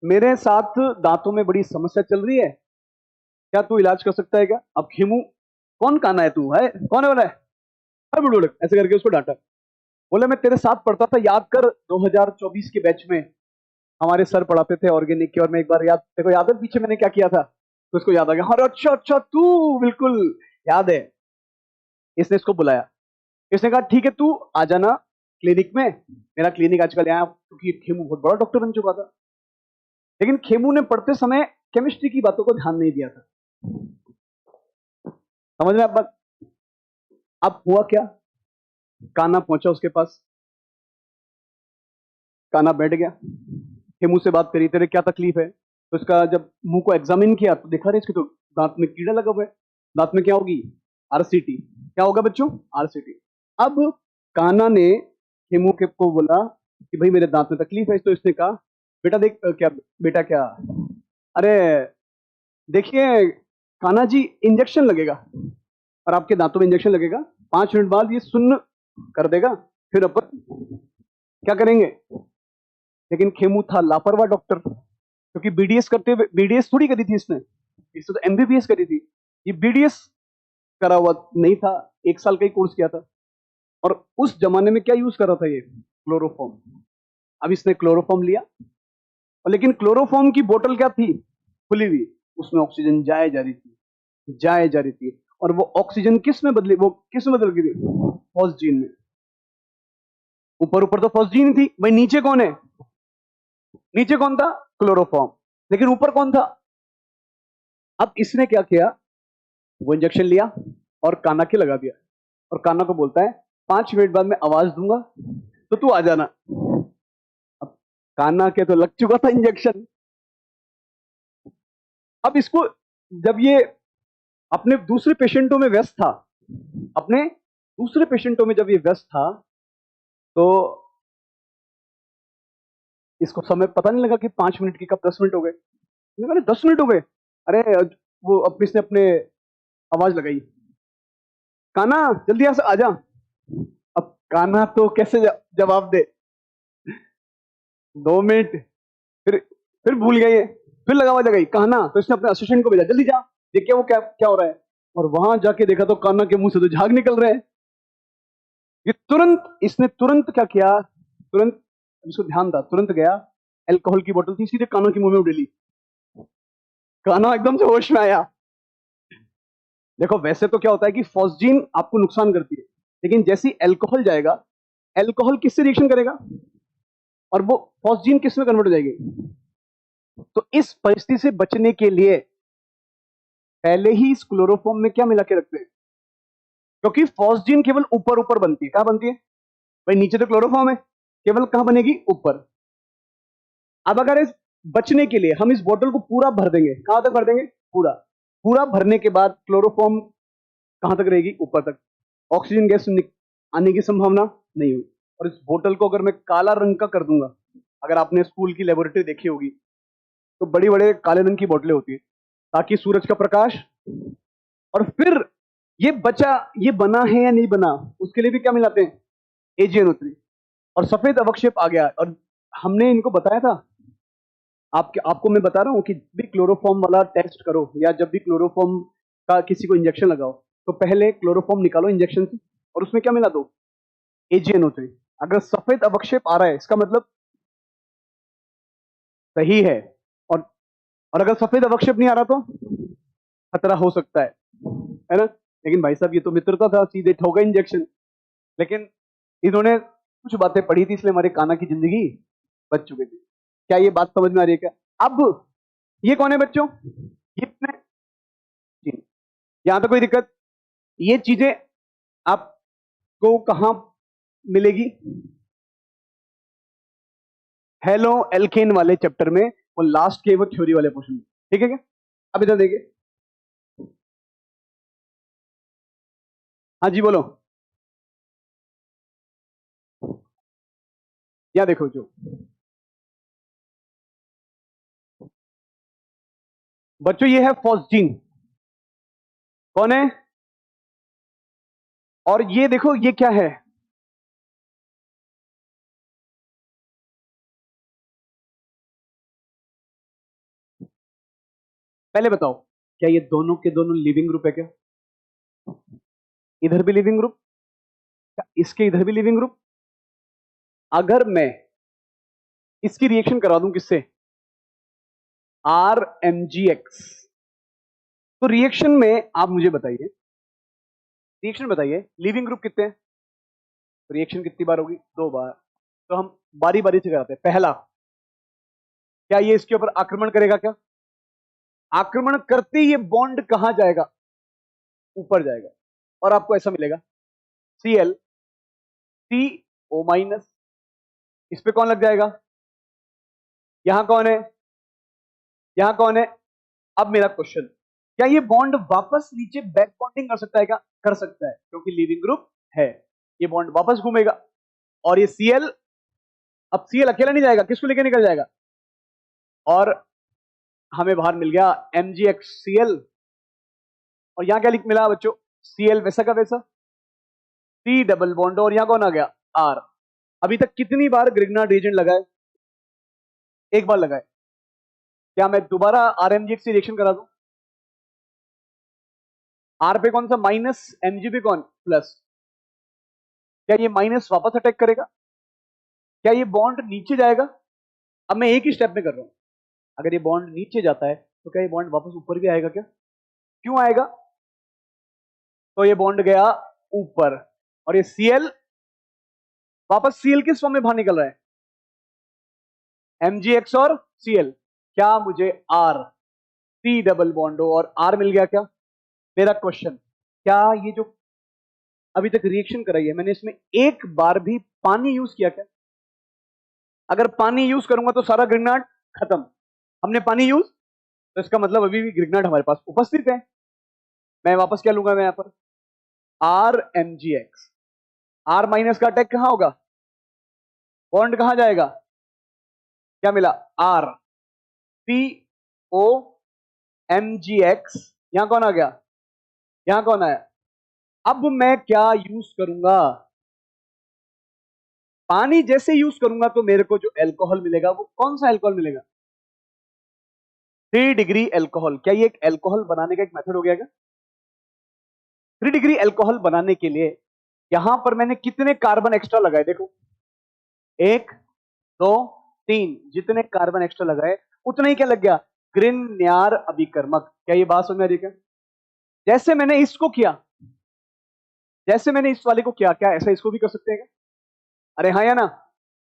मेरे साथ दांतों में बड़ी समस्या चल रही है, क्या तू इलाज कर सकता है क्या। अब खेमू, कौन काना है तू, है कौन है वाला है, हर बुढ़ ऐसे करके उसको डांटा। बोले मैं तेरे साथ पढ़ता था, याद कर 2024 के बैच में हमारे सर पढ़ाते थे ऑर्गेनिक के, और मैं एक बार याद, देखो याद है पीछे मैंने क्या किया था, तो उसको याद आ गया, अरे अच्छा अच्छा तू, बिल्कुल याद है। इसने इसको बुलाया, इसने कहा ठीक है तू आ जाना क्लिनिक में, मेरा क्लिनिक आजकल यहाँ, क्योंकि खेमू बहुत बड़ा डॉक्टर बन चुका था। लेकिन खेमू ने पढ़ते समय केमिस्ट्री की बातों को ध्यान नहीं दिया था। समझ में आप बात। अब हुआ क्या, काना पहुंचा उसके पास, काना बैठ गया, खेमू से बात करी, तेरे क्या तकलीफ है। तो इसका जब मुंह को एग्जामिन किया तो देखा रहे इसके तो दांत में कीड़ा लगा हुआ है। दांत में क्या होगी, आरसीटी। क्या होगा बच्चों, आरसीटी। अब काना ने खेमू के को बोला कि भाई मेरे दांत में तकलीफ है, तो इसने कहा बेटा देख क्या बेटा क्या, अरे देखिए कान्हा जी इंजेक्शन लगेगा, और आपके दांतों में इंजेक्शन लगेगा, 5 मिनट बाद ये सुन्न कर देगा, फिर अपन क्या करेंगे। लेकिन खेमू था लापरवाह डॉक्टर, क्योंकि बीडीएस करते हुए, बीडीएस थोड़ी करी थी इसने तो एमबीबीएस करी थी, ये बीडीएस करा हुआ नहीं था, 1 साल का ही कोर्स किया था। और उस जमाने में क्या यूज कर रहा था ये, क्लोरोफॉर्म। अब इसने क्लोरोफॉर्म लिया, और लेकिन क्लोरोफॉर्म की बोतल क्या थी, खुली हुई, उसमें ऑक्सीजन जाए जा रही थी, जाए जा रही थी। और वो ऑक्सीजन किस में बदली, वो किस में बदल गई थी, फॉस्जीन में। ऊपर ऊपर तो फॉस्जीन थी भाई, नीचे कौन है, नीचे कौन था, क्लोरोफॉर्म, लेकिन ऊपर कौन था। अब इसने क्या किया, वो इंजेक्शन लिया और काना के लगा दिया, और काना को बोलता है 5 मिनट बाद मैं आवाज दूंगा तो तू आ जाना। अब काना के तो लग चुका था इंजेक्शन। अब इसको, जब ये अपने दूसरे पेशेंटों में व्यस्त था, अपने दूसरे पेशेंटों में जब ये व्यस्त था, तो इसको समय पता नहीं लगा कि 5 मिनट की कब 10 मिनट हो गए। मैंने 10 मिनट हो गए, अरे वो अब इसने अपने आवाज लगाई, काना जल्दी यहाँ से आ जा। अब काना तो कैसे जवाब दे, 2 मिनट, फिर भूल गए ये, फिर लगा आवाज लगाई काना, तो इसने अपने असिस्टेंट को भेजा जल्दी जा देखिए वो क्या क्या हो रहा है। और वहां जाके देखा तो काना के मुंह से तो झाग निकल रहे हैं। ये तुरंत, इसने तुरंत क्या किया, तुरंत, इसको ध्यान था, तुरंत गया, अल्कोहल की बोतल थी, सीधे काना के मुंह में उड़ेली, काना एकदम से होश में आया। देखो वैसे तो क्या होता है कि फॉस्जीन आपको नुकसान करती है, लेकिन जैसी अल्कोहल जाएगा, अल्कोहल किससे रिएक्शन करेगा, और वो फॉस्जीन किस में कन्वर्ट हो जाएगी। तो इस परिस्थिति से बचने के लिए पहले ही इस क्लोरोफॉर्म में क्या मिला के रखते हैं, क्योंकि फॉस्जीन केवल ऊपर ऊपर बनती है, कहां बनती है भाई, नीचे तो क्लोरोफॉर्म है, केवल कहां बनेगी? ऊपर। अब अगर इस बचने के लिए हम इस बोतल को पूरा भर देंगे, कहां तक भर देंगे? पूरा। पूरा भरने के बाद क्लोरोफॉर्म कहां तक रहेगी? ऊपर तक। ऑक्सीजन गैस आने की संभावना नहीं हुई। और इस बोतल को अगर मैं काला रंग का कर दूंगा, अगर आपने स्कूल की लेबोरेटरी देखी होगी तो बड़ी बड़े काले रंग की बोतलें होती है ताकि सूरज का प्रकाश, और फिर ये बचा, ये बना है या नहीं बना, उसके लिए भी क्या मिलाते हैं? AgNO3। और सफेद अवक्षेप आ गया। और हमने इनको बताया था, आपको मैं बता रहा हूं कि भी क्लोरोफॉर्म वाला टेस्ट करो या जब भी क्लोरोफॉर्म का किसी को इंजेक्शन लगाओ तो पहले क्लोरोफॉर्म निकालो इंजेक्शन से और उसमें क्या मिला दो? AgNO3। अगर सफेद अवक्षेप आ रहा है इसका मतलब सही है। और अगर सफेद अवक्षेप नहीं आ रहा तो खतरा हो सकता है ना? लेकिन भाई साहब ये तो मित्रता था, सीधे ठोका इंजेक्शन। लेकिन इन्होंने कुछ बातें पढ़ी थी इसलिए हमारे कान्हा की जिंदगी बच चुकी थी। क्या ये बात समझ में आ रही है क्या? अब ये कौन है बच्चों? ये जी, यहां तक कोई दिक्कत? ये चीजें आपको कहां मिलेगी? हेलो एल्केन वाले चैप्टर में, वो लास्ट के वो थ्योरी वाले पोर्शन में। ठीक है क्या? अब इधर देखिए। हाँ जी बोलो। या देखो जो बच्चों ये है फॉस्जीन। कौन है? और ये देखो ये क्या है? पहले बताओ, क्या ये दोनों के दोनों लिविंग ग्रुप है क्या? इधर भी लिविंग ग्रुप, क्या इसके इधर भी लिविंग ग्रुप? अगर मैं इसकी रिएक्शन करा दूं किससे? RMgx। तो रिएक्शन में आप मुझे बताइए, रिएक्शन बताइए लिविंग ग्रुप कितने हैं? रिएक्शन कितनी बार होगी? 2 बार। तो हम बारी बारी से कराते हैं। पहला, क्या ये इसके ऊपर आक्रमण करेगा क्या? आक्रमण करते ही ये बॉन्ड कहां जाएगा? ऊपर जाएगा। और आपको ऐसा मिलेगा Cl CO-। इस पे कौन लग जाएगा? यहां कौन है? यहां कौन है? अब मेरा क्वेश्चन, क्या ये बॉन्ड वापस नीचे बैक बॉन्डिंग कर सकता है क्या? कर सकता है, क्योंकि लिविंग ग्रुप है। ये बॉन्ड वापस घूमेगा और ये Cl, अब Cl अकेला नहीं जाएगा, किसको लेके निकल जाएगा? और हमें बाहर मिल गया MgxCl। और यहां क्या लिख मिला बच्चों? Cl वैसा का वैसा, C डबल बॉन्ड, और यहां कौन आ गया? R। अभी तक कितनी बार ग्रिग्नार्ड रिएजेंट लगाए? एक बार लगाए। क्या मैं दोबारा RMgx से रिएक्शन करा दूं? R पे कौन सा माइनस, Mg पे कौन प्लस? क्या ये माइनस वापस अटैक करेगा? क्या ये बॉन्ड नीचे जाएगा? अब मैं एक ही स्टेप में कर रहा हूं। अगर ये बॉन्ड नीचे जाता है तो क्या ये बॉन्ड वापस ऊपर भी आएगा क्या? क्यों आएगा? तो ये बॉन्ड गया ऊपर और ये Cl वापस, Cl किस फॉर्म में बाहर निकल रहा है? MgX और Cl। क्या मुझे R, C डबल बॉन्ड और R मिल गया क्या? मेरा क्वेश्चन, क्या ये जो अभी तक रिएक्शन कराई है मैंने, इसमें एक बार भी पानी यूज किया क्या? अगर पानी यूज करूंगा तो सारा ग्रिग्नार्ड खत्म। हमने पानी यूज, तो इसका मतलब अभी भी ग्रिग्नार्ड हमारे पास उपस्थित है। मैं वापस क्या लूंगा? मैं यहां पर RMgX। R माइनस का अटैक कहां होगा? बॉन्ड कहां जाएगा? क्या मिला? R COMgX। यहां कौन आ गया? यहां कौन आया? अब मैं क्या यूज करूंगा? पानी जैसे यूज करूंगा तो मेरे को जो एल्कोहल मिलेगा वो कौन सा एल्कोहल मिलेगा? 3 डिग्री एल्कोहल। क्या ये एक एल्कोहल बनाने का एक मेथड हो गया क्या? 3 डिग्री एल्कोहल बनाने के लिए यहां पर मैंने कितने कार्बन एक्स्ट्रा लगाए? देखो, 1 2 3, जितने कार्बन एक्स्ट्रा लगाए उतना ही क्या लग गया? ग्रिग्नार्ड अभिकर्मक। क्या ये बात समझ में आ रही है? जैसे मैंने इसको किया, जैसे मैंने इस वाले को किया, क्या ऐसा इसको भी कर सकते हैं क्या? अरे हाँ या ना?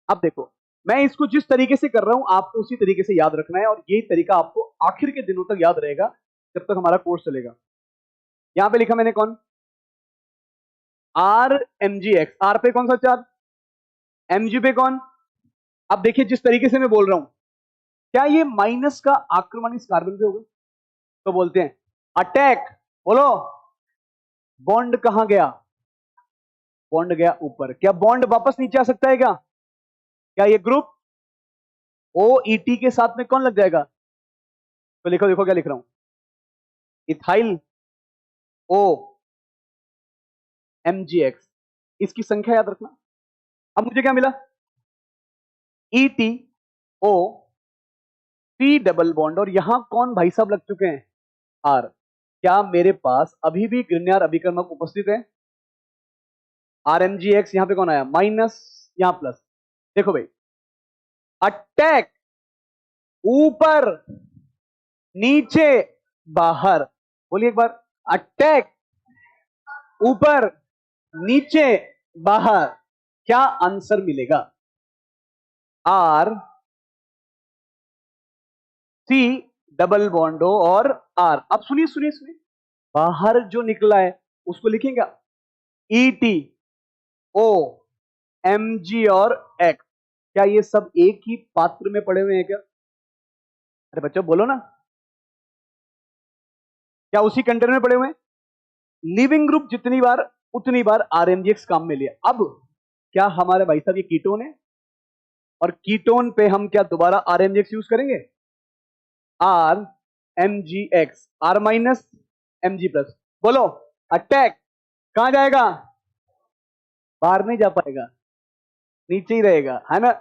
अब देखो, मैं इसको जिस तरीके से कर रहा हूं आपको उसी तरीके से याद रखना है, और यही तरीका आपको आखिर के दिनों तक याद रहेगा जब तक हमारा कोर्स चलेगा। यहां पे लिखा मैंने कौन? RMgX। R पे कौन सा चार्ज? Mg पे कौन? अब देखिए जिस तरीके से मैं बोल रहा हूं, क्या ये माइनस का आक्रमण इस कार्बन पे होगा? तो बोलते हैं अटैक। बोलो, बॉन्ड कहां गया? बॉन्ड गया ऊपर। क्या बॉन्ड वापस नीचे आ सकता है क्या? क्या ये ग्रुप ओ ई टी के साथ में कौन लग जाएगा? तो लिखो, देखो क्या लिख रहा हूं, ethyl O M G X, इसकी संख्या याद रखना। अब मुझे क्या मिला? E T O C double bond, और यहां कौन भाई साहब लग चुके हैं? आर। क्या मेरे पास अभी भी ग्रिग्नार अभिकर्मक उपस्थित है? आर एम जी एक्स, यहां पे कौन आया? माइनस, यहां प्लस। देखो भाई, अटैक ऊपर नीचे बाहर। बोलिए एक बार, अटैक ऊपर नीचे बाहर। क्या आंसर मिलेगा? आर सी डबल बॉन्डो और आर। अब सुनिए सुनिए सुनिए, बाहर जो निकला है उसको लिखेंगे ई टी ओ एम जी और एक्स। क्या ये सब एक ही पात्र में पड़े हुए हैं क्या? अरे बच्चों बोलो ना, क्या उसी कंटेनर में पड़े हुए हैं? लिविंग ग्रुप जितनी बार उतनी बार आरएमजीएक्स काम में लिया। अब क्या हमारे भाई साहब ये कीटोन है, और कीटोन पे हम क्या दोबारा आरएमजीएक्स यूज करेंगे? R M G X, R minus M G plus. बोलो, अटैक कहां जाएगा? बाहर नहीं जा पाएगा, नीचे ही रहेगा, है ना?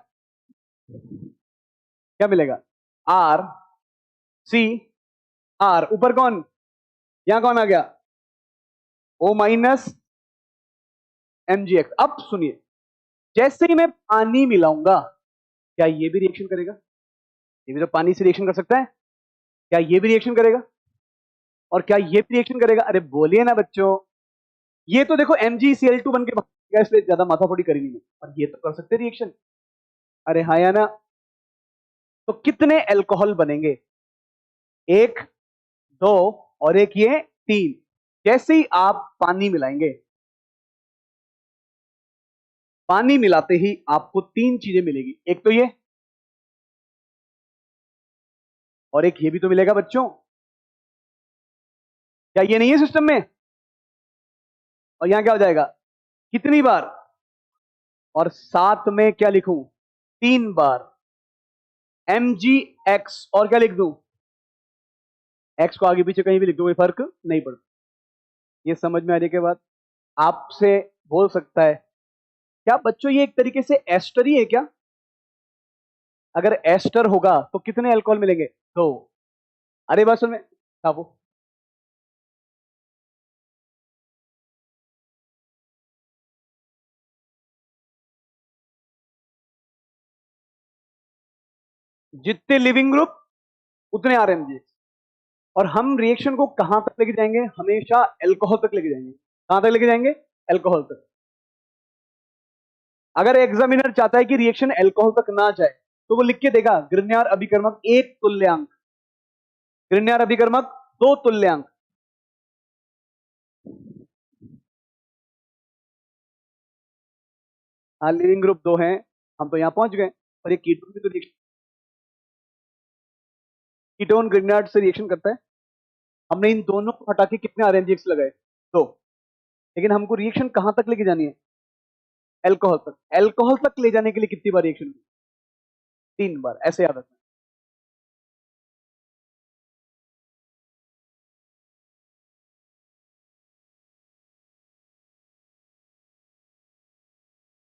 क्या मिलेगा? आर सी आर, ऊपर कौन? यहां कौन आ गया? O minus M G X. अब सुनिए, जैसे ही मैं पानी मिलाऊंगा, क्या ये भी रिएक्शन करेगा? ये भी तो पानी से रिएक्शन कर सकता है। क्या ये भी रिएक्शन करेगा? और क्या ये भी रिएक्शन करेगा? अरे बोलिए ना बच्चों। ये तो देखो MgCl2 बन के बनेगा, इसलिए ज्यादा माथाफोड़ी करेंगे नहीं, और ये तो कर सकते रिएक्शन। अरे हाँ या ना? तो कितने अल्कोहल बनेंगे? एक, दो, और एक ये तीन। जैसे ही आप पानी मिलाएंगे, पानी मिलाते ही आपको तीन चीजें मिलेगी। एक तो ये, और एक ये भी तो मिलेगा बच्चों। क्या ये नहीं है सिस्टम में? और यहां क्या हो जाएगा? कितनी बार? और साथ में क्या लिखूं? तीन बार एम जी एक्स, और क्या लिख दूं? एक्स को आगे पीछे कहीं भी लिख दो, कोई फर्क नहीं पड़ता। ये समझ में आने के बाद आपसे बोल सकता है, क्या बच्चों ये एक तरीके से एस्टर ही है क्या? अगर एस्टर होगा तो कितने अल्कोहल मिलेंगे? दो। अरे बस में वो, जितने लिविंग ग्रुप उतने आरएमजी। और हम रिएक्शन को कहां तक लेके जाएंगे? हमेशा अल्कोहल तक लेके जाएंगे। कहां तक लेके जाएंगे? अल्कोहल तक। अगर एग्जामिनर चाहता है कि रिएक्शन अल्कोहल तक ना जाए, तो वो लिख के देगा ग्रिग्नार अभिकर्मक एक तुल्यांक, ग्रिग्नार अभिकर्मक दो तुल्यांक। हाँ, लिविंग ग्रुप दो हैं, हम तो यहां पहुंच गए। और ये कीटोन भी तो रिएक्शन, कीटोन ग्रिग्नार्ड से रिएक्शन करता है। हमने इन दोनों को हटा के कितने आरएमजीएक्स लगाए? दो। लेकिन हमको रिएक्शन कहां तक लेके जानी है? अल्कोहल तक। अल्कोहल तक ले जाने के लिए कितनी बार रिएक्शन? तीन बार, ऐसे याद रखना।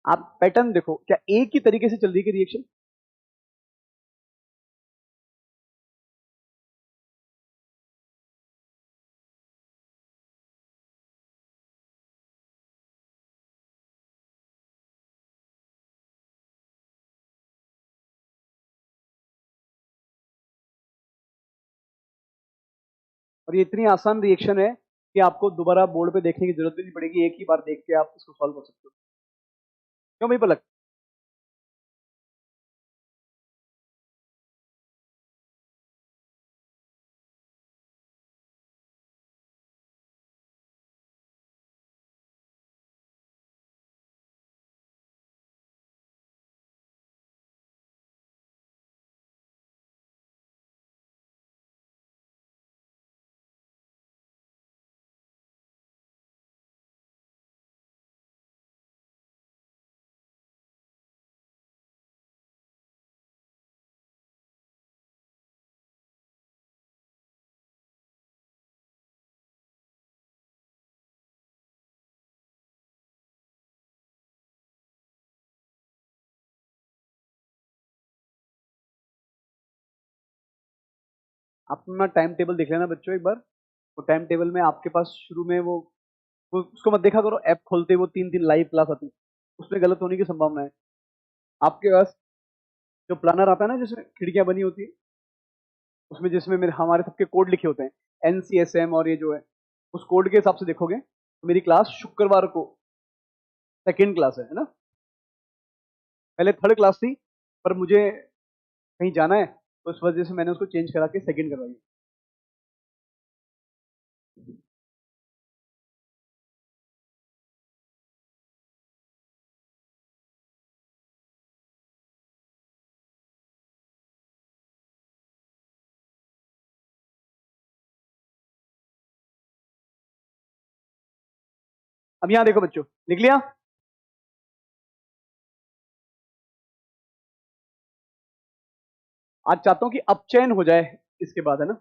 आप पैटर्न देखो, क्या एक ही तरीके से चल रही है रिएक्शन? और ये इतनी आसान रिएक्शन है कि आपको दोबारा बोर्ड पे देखने की जरूरत भी नहीं पड़ेगी, एक ही बार देख के आप इसको सॉल्व कर सकते हो। क्यों भाई पलक? अपना टाइम टेबल देख लेना बच्चों एक बार। वो टाइम टेबल में आपके पास शुरू में वो उसको मत देखा करो, ऐप खोलते वो 3 दिन लाइव क्लास आती, उसमें गलत होने की संभावना है। आपके पास जो प्लानर आता है ना जिसमें खिड़कियां बनी होती है, उसमें जिसमें मेरे हमारे सबके कोड लिखे होते हैं, NCSM और ये जो है, उस कोड के हिसाब से देखोगे तो मेरी क्लास शुक्रवार को सेकेंड क्लास है ना। पहले थर्ड क्लास थी, पर मुझे कहीं जाना है तो इस वजह से मैंने उसको चेंज करा के सेकेंड करवाई। अब यहां देखो बच्चों, लिख लिया। आज चाहता हूं कि अपचयन हो जाए इसके बाद, है ना,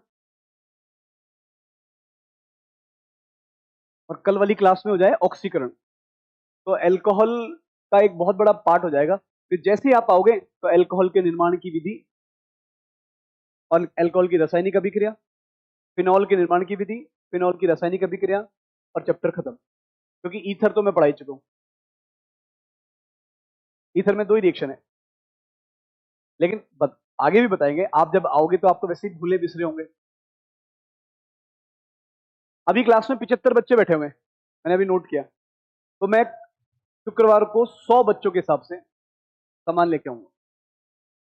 और कल वाली क्लास में हो जाए ऑक्सीकरण। तो अल्कोहल का एक बहुत बड़ा पार्ट हो जाएगा। फिर जैसे ही आप आओगे तो अल्कोहल के निर्माण की विधि और अल्कोहल की रासायनिक अभिक्रिया, फिनॉल के निर्माण की विधि, फिनॉल की रासायनिक अभिक्रिया, और चैप्टर खत्म। क्योंकि ईथर तो मैं पढ़ा ही चुका हूं। ईथर में 2 ही रिएक्शन है, लेकिन आगे भी बताएंगे। आप जब आओगे तो आप तो वैसे ही भूले बिसरे होंगे। अभी क्लास में 75 बच्चे बैठे हुए हैं, मैंने अभी नोट किया। तो मैं शुक्रवार को 100 बच्चों के हिसाब से सामान लेके आऊंगा,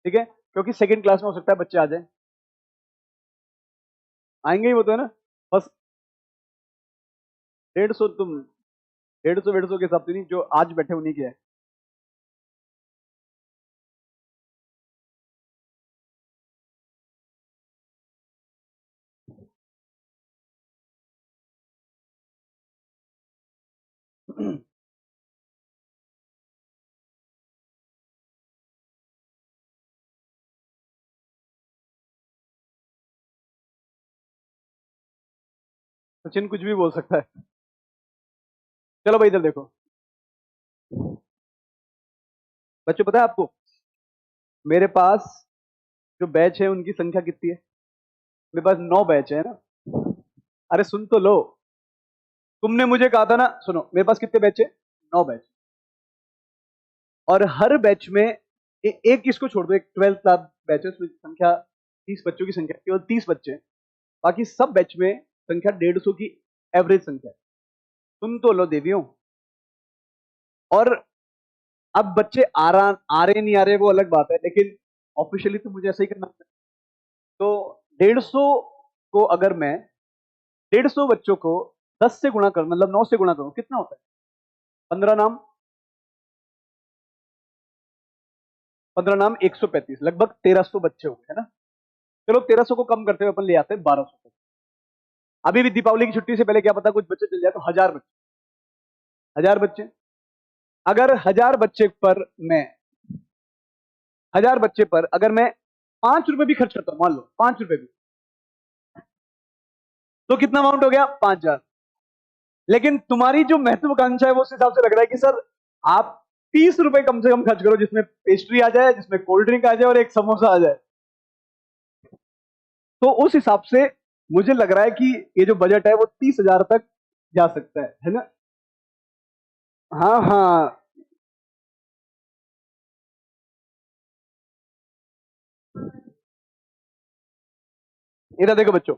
ठीक है, क्योंकि सेकंड क्लास में हो सकता है बच्चे आ जाए, आएंगे ही वो तो, है ना। बस 150 तुम 150 के हिसाब से नहीं, जो आज बैठे उन्हीं के है। सचिन कुछ भी बोल सकता है। चलो भाई इधर देखो बच्चों, पता है आपको मेरे पास जो बैच है उनकी संख्या कितनी है? मेरे पास 9 बैच है ना। अरे सुन तो लो, तुमने मुझे कहा था ना, सुनो, मेरे पास कितने बैच है? 9 बैच। और हर बैच में एक इसको छोड़ दो, एक 12th क्लास बैच है, उसमें संख्या 30 बच्चों की संख्या केवल 30 बच्चे हैं। बाकी सब बैच में संख्या 150 की एवरेज संख्या है। सुन तो लो देवियों। और अब बच्चे आ रहे नहीं आ रहे वो अलग बात है, लेकिन ऑफिशियली तो मुझे ऐसा ही करना है। तो 150 को अगर मैं 150 बच्चों को 10 से गुणा कर, मतलब 9 से गुणा करूं, कितना होता है? 15 नाम, 15 नाम 135, लगभग 1300 बच्चे होंगे, है ना। चलो 1300 को कम करते हुए अपन ले आते हैं 1200 तक। अभी भी दीपावली की छुट्टी से पहले क्या पता कुछ बच्चे चल जाए तो 1000 बच्चे, 1000 बच्चे। अगर 1000 बच्चे पर मैं 1000 बच्चे पर अगर मैं 5 रुपए भी खर्च करता हूं, मान लो 5 रुपए भी, तो कितना अमाउंट हो गया? 5000। लेकिन तुम्हारी जो महत्वाकांक्षा है वो उस हिसाब से लग रहा है कि सर आप 30 रुपए कम से कम खर्च करो, जिसमें पेस्ट्री आ जाए, जिसमें कोल्ड ड्रिंक आ जाए और एक समोसा आ जाए। तो उस हिसाब से मुझे लग रहा है कि ये जो बजट है वो 30,000 तक जा सकता है ना। हाँ हाँ, इधर देखो बच्चों,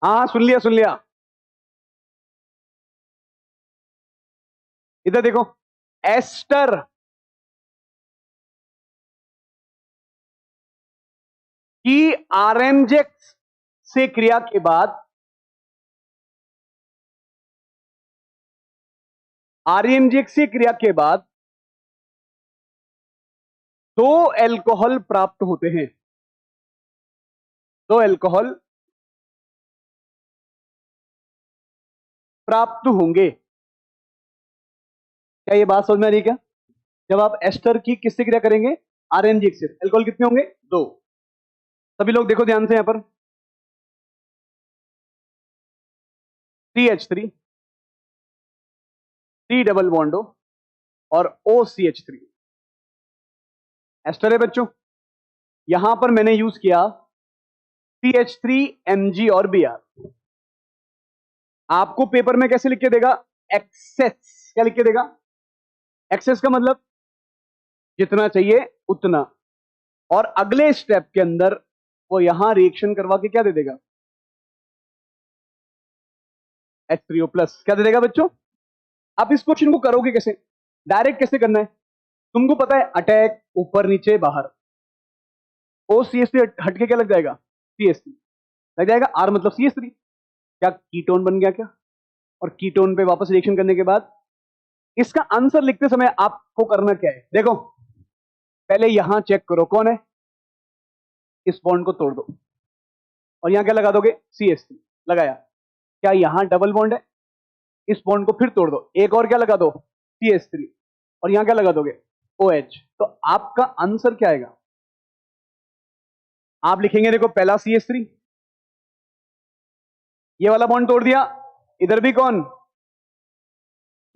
हाँ सुन लिया सुन लिया। इधर देखो, एस्टर की आरएमजेक्स से क्रिया के बाद, आरएमजेक्स से क्रिया के बाद 2 अल्कोहल प्राप्त होते हैं। 2 अल्कोहल प्राप्त होंगे। क्या ये बात समझ में आ रही है क्या? जब आप एस्टर की किससे क्रिया करेंगे? आरएनजेक्स से, अल्कोहल कितने होंगे? 2। सभी लोग देखो ध्यान से, यहां पर CH3, 3 डबल बॉन्डो और OCH3। एस्टर है बच्चों। यहां पर मैंने यूज किया CH3 Mg और Br। आपको पेपर में कैसे लिख के देगा? एक्सेस। क्या लिख के देगा? एक्सेस का मतलब जितना चाहिए उतना, और अगले स्टेप के अंदर वो यहां रिएक्शन करवा के क्या दे देगा? H3O+। क्या दे देगा बच्चों? आप इस क्वेश्चन को करोगे कैसे? डायरेक्ट कैसे करना है? तुमको पता है अटैक ऊपर नीचे बाहर, ओ CH3 हटके क्या लग जाएगा? CH3 लग जाएगा। R मतलब CH3। क्या कीटोन बन गया क्या? और कीटोन पे वापस रिएक्शन करने के बाद इसका आंसर लिखते समय आपको करना क्या है? देखो पहले यहां चेक करो कौन है, इस बॉन्ड को तोड़ दो और यहां क्या लगा दोगे? CH3 लगाया। क्या यहां डबल बॉन्ड है? इस बॉन्ड को फिर तोड़ दो, एक और क्या लगा दो? CH3, और यहां क्या लगा दोगे? OH। तो आपका आंसर क्या आएगा? आप लिखेंगे देखो पहला CH3, ये वाला बॉन्ड तोड़ दिया, इधर भी कौन?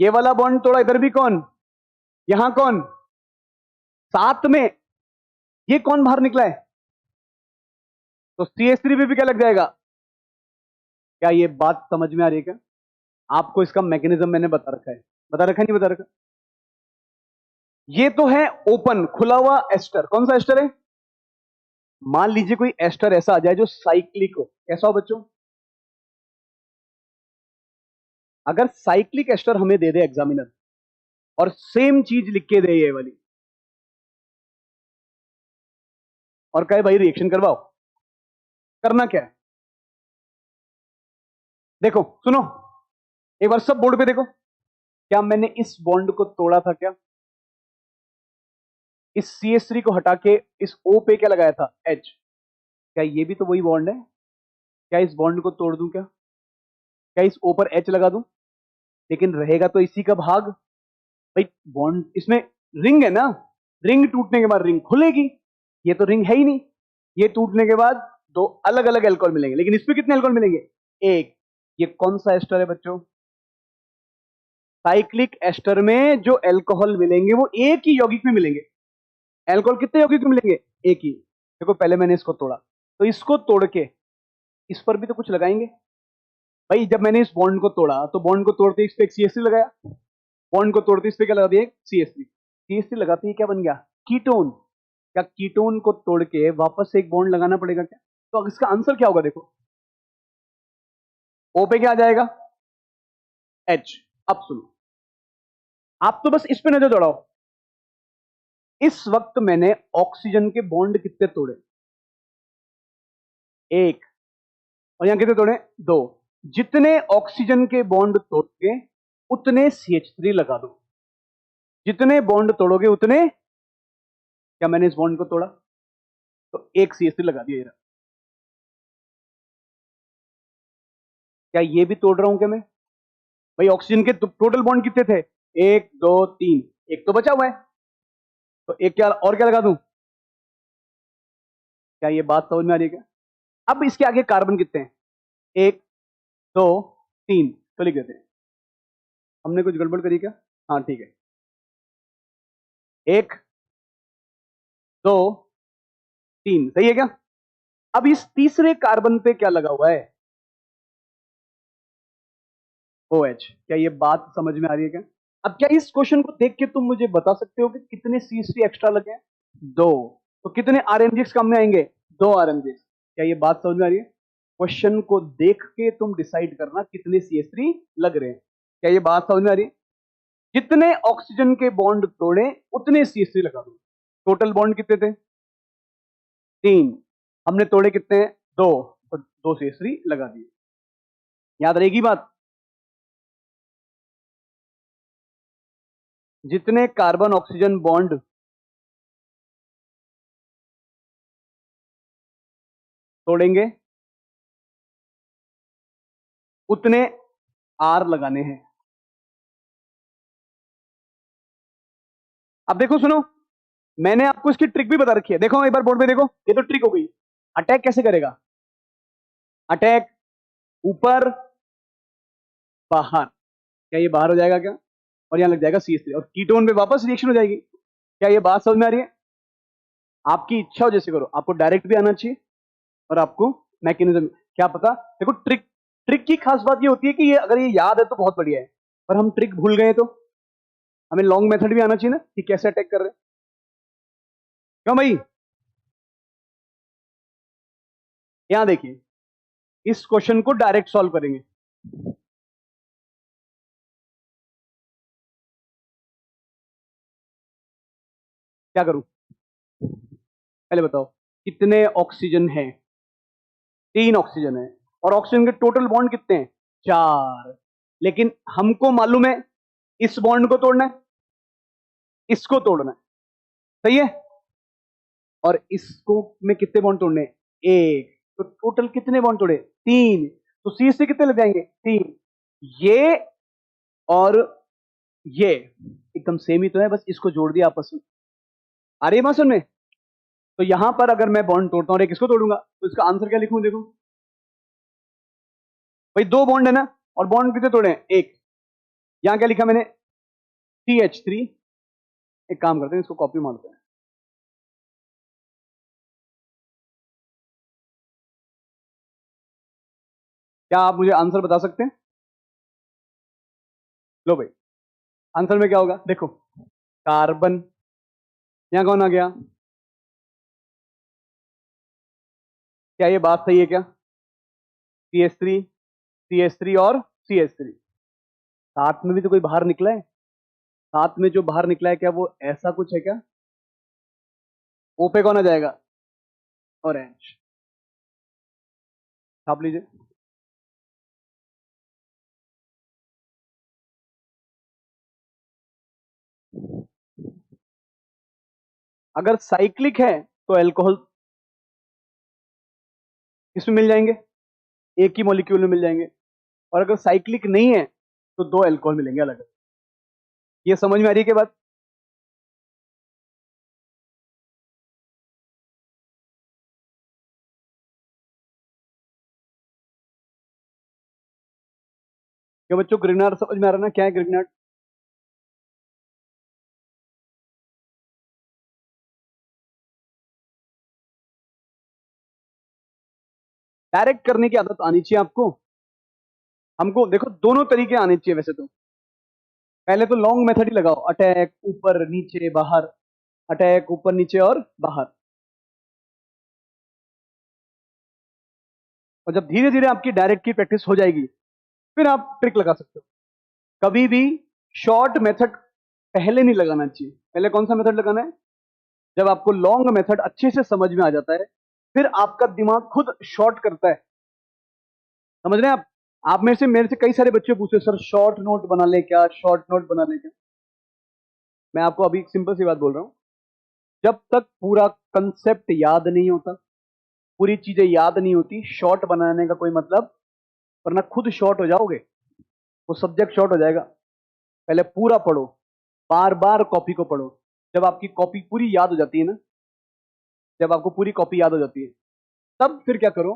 ये वाला बॉन्ड तोड़ा, इधर भी कौन? यहां कौन? साथ में ये कौन बाहर निकला है? तो CH3 पे भी क्या लग जाएगा? क्या ये बात समझ में आ रही है क्या? आपको इसका मैकेनिज्म मैंने बता रखा है, बता रखा नहीं बता रखा? ये तो है ओपन खुला हुआ एस्टर। कौन सा एस्टर है? मान लीजिए कोई एस्टर ऐसा आ जाए जो साइक्लिक हो, कैसा हो बच्चों? अगर साइक्लिक एस्टर हमें दे दे एग्जामिनर और सेम चीज लिख के दे ये वाली, और कहे भाई रिएक्शन करवाओ, करना क्या है? देखो सुनो, एक बार सब बोर्ड पे देखो। क्या मैंने इस बॉन्ड को तोड़ा था क्या? इस CH3 को हटा के इस O पे क्या लगाया था? H। क्या ये भी तो वही बॉन्ड है? क्या इस बॉन्ड को तोड़ दूं क्या? क्या इस O पर H लगा दूं? लेकिन रहेगा तो इसी का भाग। भाई बॉन्ड इसमें रिंग है ना, रिंग टूटने के बाद रिंग खुलेगी, ये तो रिंग है ही नहीं। ये टूटने के बाद दो अलग अलग एल्कोहल मिलेंगे, लेकिन इसमें कितने एल्कोहल मिलेंगे? एक। ये कौन सा एस्टर है बच्चों? साइक्लिक एस्टर में जो एल्कोहल मिलेंगे वो एक ही यौगिक में मिलेंगे। एल्कोहल कितने यौगिक में मिलेंगे? एक ही। देखो पहले मैंने इसको तोड़ा, तो इसको तोड़ के इस पर भी तो कुछ लगाएंगे। भाई जब मैंने इस बॉन्ड को तोड़ा तो बॉन्ड को तोड़ते इस पे एक CH3 लगाया, बॉन्ड को तोड़ते इस पे क्या लगा दिया? CH3 लगाते ही क्या बन गया? कीटोन। क्या कीटोन को तोड़ के वापस से एक बॉन्ड लगाना पड़ेगा क्या? तो अब इसका आंसर क्या होगा? देखो O पे क्या आ जाएगा? H। अब सुनो, आप तो बस इस पे नजर दौड़ाओ। इस वक्त मैंने ऑक्सीजन के बॉन्ड कितने तोड़े? एक। और यहां कितने तोड़े? दो। जितने ऑक्सीजन के बॉन्ड तोड़ोगे उतने CH3 लगा दो, जितने बॉन्ड तोड़ोगे उतने। क्या मैंने इस बॉन्ड को तोड़ा तो एक CH3 लगा दिया। क्या ये भी तोड़ रहा हूं क्या मैं? भाई ऑक्सीजन के टोटल बॉन्ड कितने थे? एक दो तीन, एक तो बचा हुआ है, तो एक क्या और क्या लगा दूं? क्या ये बात समझ में आ रही है क्या? अब इसके आगे कार्बन कितने हैं? एक दो तीन, तो लिख देते हैं। हमने कुछ गड़बड़ करी क्या? हाँ ठीक है। एक दो तीन, सही है क्या? अब इस तीसरे कार्बन पे क्या लगा हुआ है? OH। क्या ये बात समझ में आ रही है क्या? अब क्या इस क्वेश्चन को देख के तुम मुझे बता सकते हो कि कितने CH3 एक्स्ट्रा लगे हैं? दो। तो कितने RMGs काम में आएंगे? दो RMGs। क्या ये बात समझ में आ रही है? क्वेश्चन को देख के तुम डिसाइड करना कितने CH3 लग रहे हैं। क्या ये बात समझ में आ रही है? जितने ऑक्सीजन के बॉन्ड तोड़े उतने CH3 लगा दो। टोटल बॉन्ड कितने थे? तीन। हमने तोड़े कितने हैं? दो, तो दो CH3 लगा दिए। याद रहेगी बात? जितने कार्बन ऑक्सीजन बॉन्ड तोड़ेंगे उतने R लगाने हैं। अब देखो सुनो, मैंने आपको इसकी ट्रिक भी बता रखी है। देखो एक बार बोर्ड में देखो, ये तो ट्रिक हो गई। अटैक कैसे करेगा? अटैक ऊपर बाहर। क्या ये बाहर हो जाएगा क्या? और यहां लग जाएगा CH3 और कीटोन पे वापस रिएक्शन हो जाएगी। क्या ये बात समझ में आ रही है? आपकी इच्छा हो जैसे करो, आपको डायरेक्ट भी आना चाहिए और आपको मैकेनिज्म क्या पता। देखो ट्रिक ट्रिक की खास बात ये होती है कि ये अगर ये याद है तो बहुत बढ़िया है, पर हम ट्रिक भूल गए तो हमें लॉन्ग मेथड भी आना चाहिए ना कि कैसे अटैक कर रहे हैं। क्यों भाई? यहां देखिए, इस क्वेश्चन को डायरेक्ट सॉल्व करेंगे। क्या करूं? पहले बताओ कितने ऑक्सीजन है? 3 ऑक्सीजन है, और ऑक्सीजन के टोटल बॉन्ड कितने हैं? 4। लेकिन हमको मालूम है इस बॉन्ड को तोड़ना है, इसको तोड़ना है, सही है। और इसको में कितने बॉन्ड तोड़ने हैं? 1। तो टोटल कितने बॉन्ड तोड़े? 3। तो सी से कितने लग जाएंगे? 3। ये और ये एकदम सेम ही तो है, बस इसको जोड़ दिया आपस में। आ रही है बात समझ में? तो यहां पर अगर मैं बॉन्ड तोड़ता हूं और एक इसको तोड़ूंगा तो इसका आंसर क्या लिखूं? देखो भाई, 2 बॉन्ड है ना, और बॉन्ड कितने तोड़े हैं? 1। यहां क्या लिखा मैंने? CH3। एक काम करते हैं, इसको कॉपी मारते हैं। क्या आप मुझे आंसर बता सकते हैं? लो भाई, आंसर में क्या होगा देखो। कार्बन, यहां कौन आ गया? क्या ये बात सही है क्या? CH3, CH3 और CH3, साथ में भी तो कोई बाहर निकला है। साथ में जो बाहर निकला है, क्या वो ऐसा कुछ है क्या? ओ पे कौन आ जाएगा? ऑरेंज। छाप लीजिए। अगर साइक्लिक है तो अल्कोहल किसमें मिल जाएंगे? एक ही मॉलिक्यूल में मिल जाएंगे। और अगर साइक्लिक नहीं है तो 2 अल्कोहल मिलेंगे अलग अलग। ये समझ में आ रही है के बात? क्या बच्चों ग्रिग्नार्ड समझ में आ रहा है ना? क्या है ग्रिग्नार्ड? डायरेक्ट करने की आदत आनी चाहिए आपको। हमको देखो दोनों तरीके आने चाहिए वैसे तो। पहले तो लॉन्ग मेथड ही लगाओ, अटैक ऊपर नीचे बाहर, अटैक ऊपर नीचे और बाहर। और जब धीरे धीरे आपकी डायरेक्ट की प्रैक्टिस हो जाएगी, फिर आप ट्रिक लगा सकते हो। कभी भी शॉर्ट मेथड पहले नहीं लगाना चाहिए। पहले कौन सा मेथड लगाना है? जब आपको लॉन्ग मेथड अच्छे से समझ में आ जाता है, फिर आपका दिमाग खुद शॉर्ट करता है। समझ रहे हैं आप? आप मेरे से कई सारे बच्चे पूछे, सर शॉर्ट नोट बना ले क्या, शॉर्ट नोट बना ले क्या? मैं आपको अभी एक सिंपल सी बात बोल रहा हूं। जब तक पूरा कंसेप्ट याद नहीं होता, पूरी चीजें याद नहीं होती, शॉर्ट बनाने का कोई मतलब, वरना खुद शॉर्ट हो जाओगे, वो सब्जेक्ट शॉर्ट हो जाएगा। पहले पूरा पढ़ो, बार बार कॉपी को पढ़ो। जब आपकी कॉपी पूरी याद हो जाती है ना, जब आपको पूरी कॉपी याद हो जाती है, तब फिर क्या करो,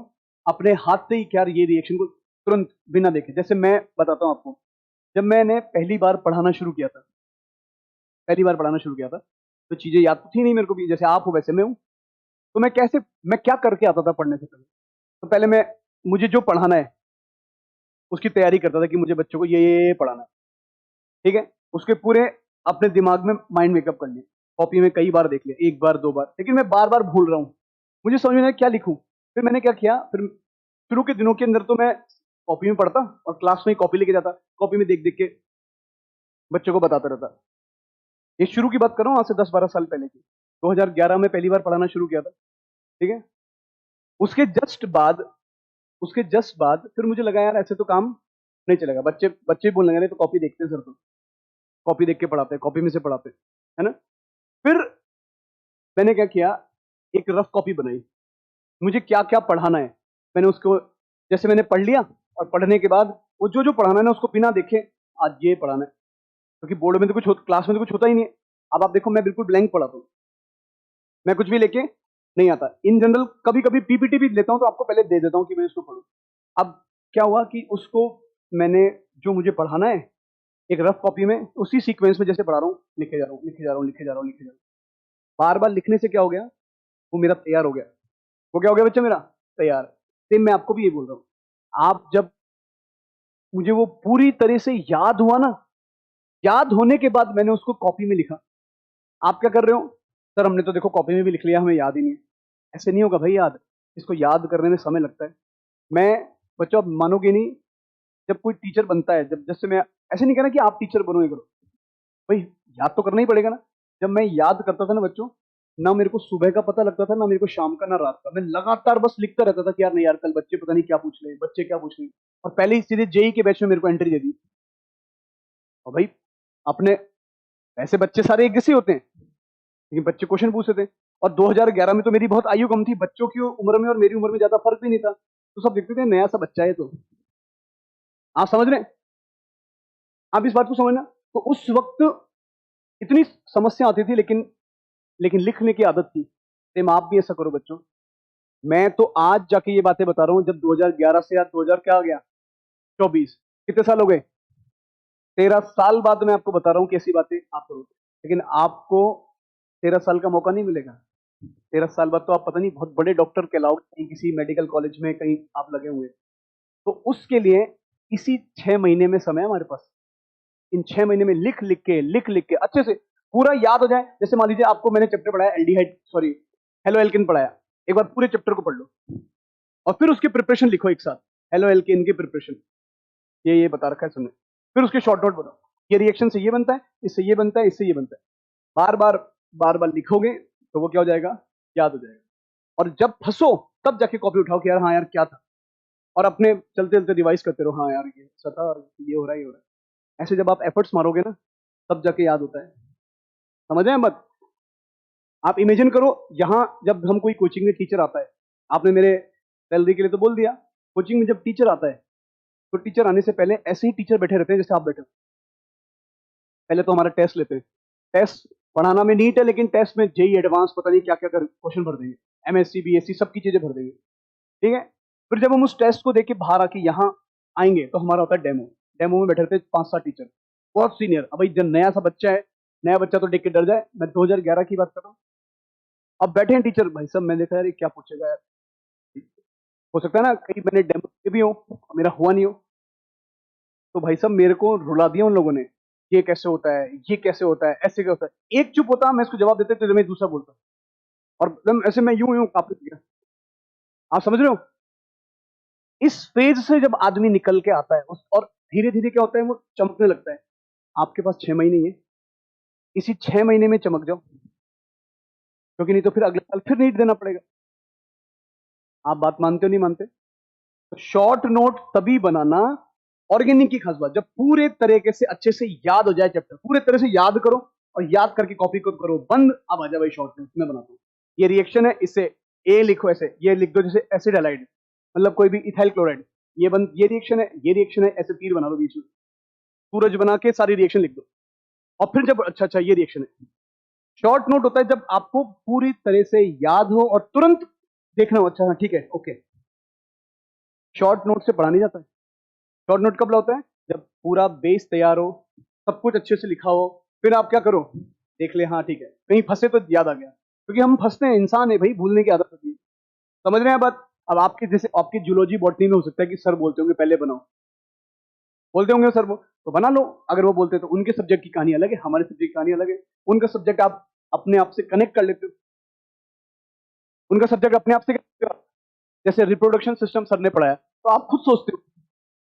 अपने हाथ से ही क्या ये रिएक्शन को तुरंत बिना देखे, जैसे मैं बताता हूं आपको। जब मैंने पहली बार पढ़ाना शुरू किया था, पहली बार पढ़ाना शुरू किया था, तो चीजें याद तो थी नहीं मेरे को भी, जैसे आप हो वैसे मैं हूं। तो मैं क्या करके आता था पढ़ने से पहले? तो पहले मैं, मुझे जो पढ़ाना है उसकी तैयारी करता था कि मुझे बच्चों को ये पढ़ाना है, ठीक है। उसके पूरे अपने दिमाग में माइंड मेकअप कर लिया, कॉपी में कई बार देख लिया, 1 बार 2 बार, लेकिन मैं बार बार भूल रहा हूँ। मुझे समझ में नहीं आया क्या लिखूं। फिर मैंने क्या किया, फिर शुरू के दिनों के अंदर तो मैं कॉपी में पढ़ता और क्लास में ही कॉपी लेके जाता, कॉपी में देख देख के बच्चों को बताता रहता। ये शुरू की बात कर रहा हूँ, आज से 10-12 साल पहले की। 2011 में पहली बार पढ़ाना शुरू किया था, ठीक है। उसके जस्ट बाद उसके जस्ट बाद फिर मुझे लगा यार ऐसे तो काम नहीं चलेगा, बच्चे बच्चे बोलने लगे नहीं तो कॉपी देखते हैं सर, तो कॉपी देख के पढ़ाते हैं, कॉपी में से पढ़ाते हैं, है ना। फिर मैंने क्या किया, एक रफ कॉपी बनाई, मुझे क्या क्या पढ़ाना है। मैंने उसको, जैसे मैंने पढ़ लिया, और पढ़ने के बाद वो जो जो पढ़ाना है ना उसको बिना देखे आज ये पढ़ाना है, क्योंकि बोर्ड में तो क्लास में तो कुछ होता ही नहीं है। अब आप देखो मैं बिल्कुल ब्लैंक पढ़ाता हूँ, मैं कुछ भी लेके नहीं आता। इन जनरल कभी कभी पीपीटी भी लेता हूँ तो आपको पहले दे देता हूँ कि मैं इसको पढ़ूँ। अब क्या हुआ कि उसको मैंने, जो मुझे पढ़ाना है, एक रफ कॉपी में उसी सीक्वेंस में जैसे पढ़ा रहा हूँ, लिखे जा रहा हूँ, लिखे जा रहा हूँ, लिखे जा रहा हूँ, लिखे जा रहा हूँ। बार बार लिखने से क्या हो गया, वो मेरा तैयार हो गया। वो क्या हो गया बच्चा मेरा? तैयार। सेम मैं आपको भी ये बोल रहा हूं। आप जब मुझे वो पूरी तरह से याद हुआ ना, याद होने के बाद मैंने उसको कॉपी में लिखा। आप क्या कर रहे हो? सर हमने तो देखो कॉपी में भी लिख लिया, हमें याद ही नहीं है। ऐसे नहीं होगा भाई याद, इसको याद करने में समय लगता है। मैं, बच्चों आप मानोगे नहीं, जब कोई टीचर बनता है, जब जैसे मैं, ऐसे नहीं कहना कि आप टीचर बनो ये करो, भाई याद तो करना ही पड़ेगा ना। जब मैं याद करता था ना बच्चों, ना मेरे को सुबह का पता लगता था, ना मेरे को शाम का, ना रात का। मैं लगातार बस लिखता रहता था कि यार नहीं यार, कल बच्चे पता नहीं क्या पूछ रहे हैं, बच्चे क्या पूछ रहे हैं। और पहले ही सीधे जेई के बैच में मेरे को एंट्री दे दी। और भाई अपने, ऐसे बच्चे सारे एक जैसे होते हैं, लेकिन बच्चे क्वेश्चन पूछते थे। और 2011 में तो मेरी बहुत आयु कम थी, बच्चों की उम्र में और मेरी उम्र में ज्यादा फर्क भी नहीं था, तो सब देखते थे नया सा बच्चा है। तो आप समझ रहे हैं? आप इस बात को समझना। तो उस वक्त इतनी समस्या आती थी, लेकिन लिखने की आदत थी। सेम आप भी ऐसा करो बच्चों। मैं तो आज जाके ये बातें बता रहा हूं, जब 2011 से, या 2000 क्या आ गया, 24, कितने साल हो गए? 13 साल बाद मैं आपको बता रहा हूं कैसी बातें आप करो। लेकिन आपको 13 साल का मौका नहीं मिलेगा। 13 साल बाद तो आप पता नहीं बहुत बड़े डॉक्टर कहलाओगे, कहीं किसी मेडिकल कॉलेज में कहीं आप लगे हुए। तो उसके लिए इसी 6 महीने में समय है हमारे पास। इन 6 महीने में लिख लिख के अच्छे से पूरा याद हो जाए। जैसे मान लीजिए आपको मैंने चैप्टर पढ़ाया एल्डिहाइड, सॉरी हेलो एल्किन पढ़ाया, एक बार पूरे चैप्टर को पढ़ लो और फिर उसकी प्रिपरेशन लिखो एक साथ। हेलो एल्किन की प्रिपरेशन, ये बता रखा है सुनने। फिर उसके शॉर्ट नोट बनाओ, ये रिएक्शन से ये बनता है, इससे ये बनता है, इससे ये बनता है। बार बार लिखोगे तो वो क्या हो जाएगा, याद हो जाएगा। और जब फंसो तब जाके कॉपी उठाओ कि यार हाँ यार क्या था, और अपने चलते चलते रिवाइज करते रहो, हाँ यार ये ऐसा था, ये हो रहा है, ये हो रहा है। ऐसे जब आप एफर्ट्स मारोगे ना, तब जाके याद होता है। समझ आए मत? आप इमेजिन करो, यहाँ जब हम कोई कोचिंग में टीचर आता है, आपने मेरे सैलरी के लिए तो बोल दिया, कोचिंग में जब टीचर आता है, तो टीचर आने से पहले ऐसे ही टीचर बैठे रहते हैं जैसे आप बैठे हो। पहले तो हमारा टेस्ट लेते हैं। टेस्ट पढ़ाना में नीट है, लेकिन टेस्ट में जेई एडवांस पता नहीं क्या क्या कर क्वेश्चन भर देंगे, एमएससी बीएससी सबकी चीजें भर देंगे। ठीक है। फिर जब हम उस टेस्ट को देके बाहर आके यहाँ आएंगे, तो हमारा होता है डेमो। डेमो में बैठे रहते हैं 5-7 टीचर, बहुत सीनियर। अब भाई जब नया सा बच्चा है, नया बच्चा तो देख के डर जाए। मैं 2011 की बात कर रहा हूँ। अब बैठे हैं टीचर, भाई साहब मैं देखा यार ये क्या पूछेगा यार। हो सकता है ना कहीं मैंने डेमो दिए भी हो, मेरा हुआ नहीं हो। तो भाई साहब मेरे को रुला दिया उन लोगों ने, ये कैसे होता है, ये कैसे होता है, ऐसे क्या होता है। एक चुप होता, मैं इसको जवाब देते तो मैं दूसरा बोलता, और एकदम ऐसे मैं यूं यूं कांप गया। आप समझ रहे हो? इस फेज से जब आदमी निकल के आता है और धीरे धीरे क्या होता है, वो चमकने लगता है। आपके पास 6 महीने ही है, इसी 6 महीने में चमक जाओ, क्योंकि नहीं तो फिर अगले साल फिर नीट देना पड़ेगा। आप बात मानते हो नहीं मानते? तो शॉर्ट नोट तभी बनाना, ऑर्गेनिक की खास बात, जब पूरे तरीके से अच्छे से याद हो जाए चैप्टर, पूरे तरह से याद करो, और याद करके कॉपी को करो बंद। अब आ जाए भाई शॉर्ट नोट मैं बनाता हूँ। ये रिएक्शन है, इससे ए लिखो, ऐसे ये लिख दो जैसे एसिड हैलाइड, मतलब कोई भी इथाइल क्लोराइड। ये बंद, ये रिएक्शन है, ये रिएक्शन है, ऐसे तीर बना दो बीच में, सूरज बना के सारी रिएक्शन लिख दो। और फिर जब अच्छा अच्छा ये रिएक्शन है। शॉर्ट नोट होता है जब आपको पूरी तरह से याद हो और तुरंत देखना हो, अच्छा हाँ ठीक है ओके। शॉर्ट नोट से पढ़ा नहीं जाता है। शॉर्ट नोट कब होता है? जब पूरा बेस तैयार हो, सब कुछ अच्छे से लिखा हो, फिर आप क्या करो, देख ले हाँ ठीक है, कहीं फंसे तो याद आ गया। क्योंकि हम फंसते हैं, इंसान है भाई, भूलने की आदत होती है। समझ रहे हैं बात? अब आपके जैसे आपकी जूलॉजी बॉटनी में हो सकता है कि सर बोलते होंगे पहले बनाओ, बोलते होंगे सर वो, तो बना लो। अगर वो बोलते हैं तो उनके सब्जेक्ट की कहानी अलग है, हमारे सब्जेक्ट की कहानी अलग है। उनका सब्जेक्ट आप अपने आप से कनेक्ट कर लेते हो, उनका सब्जेक्ट अपने आप से connect करते हो। जैसे रिप्रोडक्शन सिस्टम सर ने पढ़ाया, तो आप खुद सोचते हो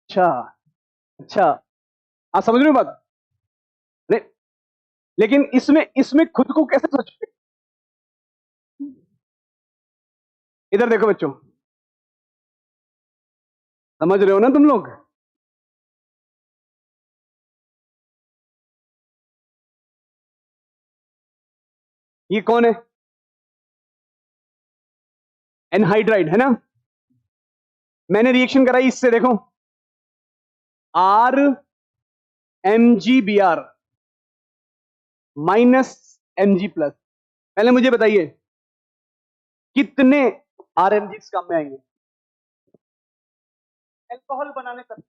अच्छा, अच्छा। आप समझ रहे हो बात? नहीं, लेकिन इसमें इसमें खुद को कैसे सोचोगे? इधर देखो बच्चों, समझ रहे हो ना तुम लोग? ये कौन है? एनहाइड्राइड है ना। मैंने रिएक्शन कराई इससे, देखो R M G B R minus M G plus. पहले मुझे बताइए कितने आर एम जी काम में आएंगे एल्कोहल बनाने तक?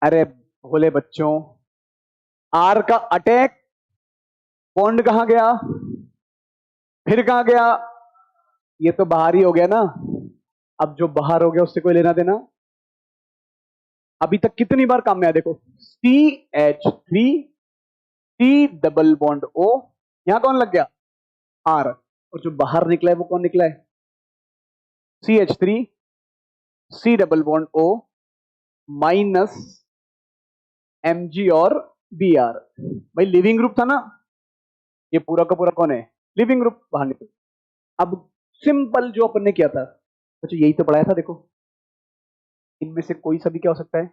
अरे भोले बच्चों, आर का अटैक बॉन्ड कहां गया, फिर कहां गया, ये तो बाहर ही हो गया ना। अब जो बाहर हो गया उससे कोई लेना देना। अभी तक कितनी बार काम में आया देखो, CH3 C double bond O, यहां कौन लग गया, R, और जो बाहर निकला है वो कौन निकला है, CH3 C double bond O minus Mg और Br। भाई लिविंग ग्रुप था ना, ये पूरा का पूरा कौन है, लिविंग ग्रुप, बाहर निकल। अब सिंपल जो अपन ने किया था, अच्छा यही तो पढ़ाया था देखो, इनमें से कोई सा भी क्या हो सकता है,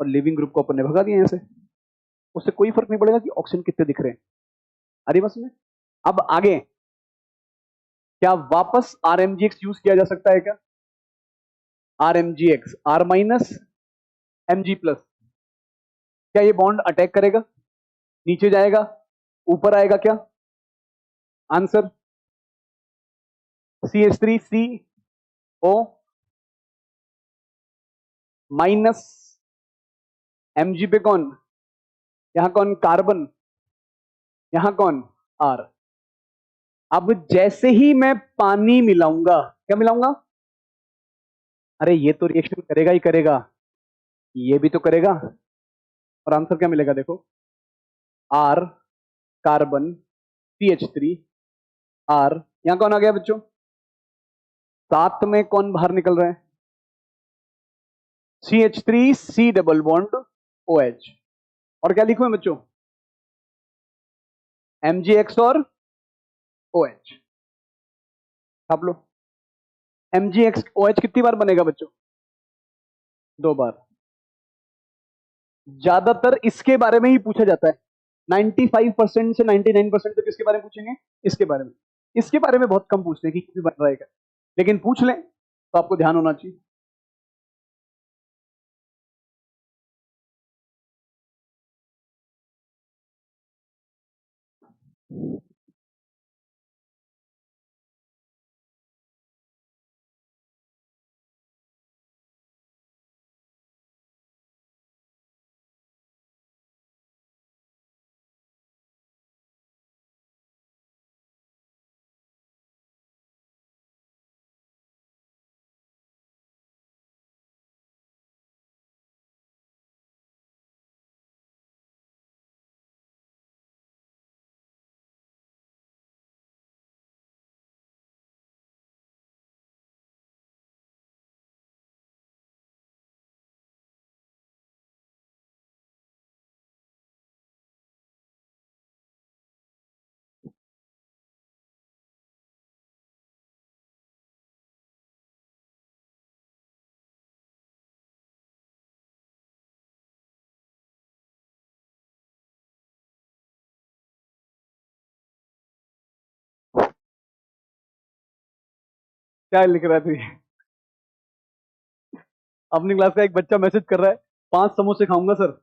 और लिविंग ग्रुप को अपन ने भगा दिया यहां से, उससे कोई फर्क नहीं पड़ेगा कि ऑक्सीजन कितने दिख रहे हैं। अरे बस में अब आगे क्या वापस RMGX यूज किया जा सकता है क्या, RMGX R minus Mg plus, क्या ये बॉन्ड अटैक करेगा, नीचे जाएगा, ऊपर आएगा क्या, आंसर CH3CO माइनस Mg पे कौन, यहां कौन कार्बन, यहां कौन R। अब जैसे ही मैं पानी मिलाऊंगा, क्या मिलाऊंगा, अरे ये तो रिएक्शन करेगा ही करेगा, ये भी तो करेगा, और आंसर क्या मिलेगा देखो, R कार्बन CH3 R, यहां कौन आ गया बच्चों, साथ में कौन बाहर निकल रहा है, CH3 C double bond OH, और क्या लिखूं मैं बच्चों, MgX और OH, आप लो। MgX OH कितनी बार बनेगा बच्चों, 2 बार। ज्यादातर इसके बारे में ही पूछा जाता है, 95% से 99% तो किसके बारे में पूछेंगे, इसके बारे में। इसके बारे में बहुत कम पूछते हैं कि किस बन रहा है क्या, लेकिन पूछ लें तो आपको ध्यान होना चाहिए। क्या लिख रहा है तू ये? अपनी क्लास का एक बच्चा मैसेज कर रहा है, 5 समोसे खाऊंगा सर।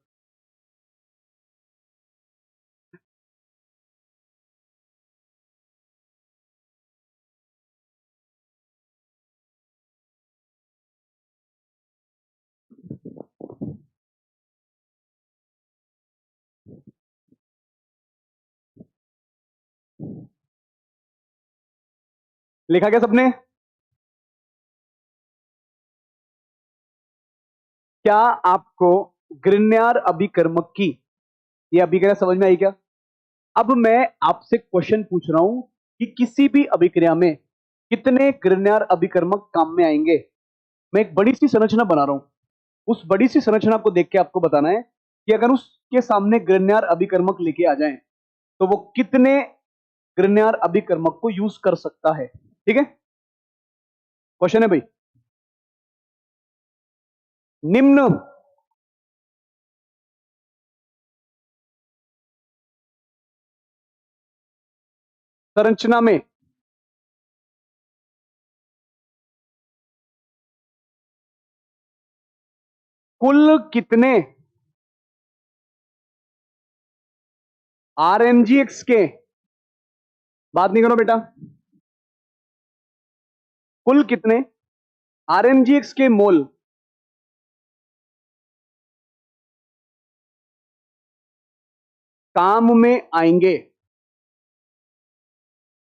लिखा क्या सबने, क्या आपको ग्रिन्यार अभिकर्मक की ये अभिक्रिया समझ में आई क्या। अब मैं आपसे क्वेश्चन पूछ रहा हूं कि किसी भी अभिक्रिया में कितने ग्रिन्यार अभिकर्मक काम में आएंगे। मैं एक बड़ी सी संरचना बना रहा हूं, उस बड़ी सी संरचना को देख के आपको बताना है कि अगर उसके सामने ग्रिन्यार अभिकर्मक लेके आ जाएं तो वो कितने ग्रिन्यार अभिकर्मक को यूज कर सकता है। ठीक है, क्वेश्चन है भाई, निम्न संरचना में कुल कितने RMGX के, बात नहीं करो बेटा, कुल कितने RMGX के मोल काम में आएंगे।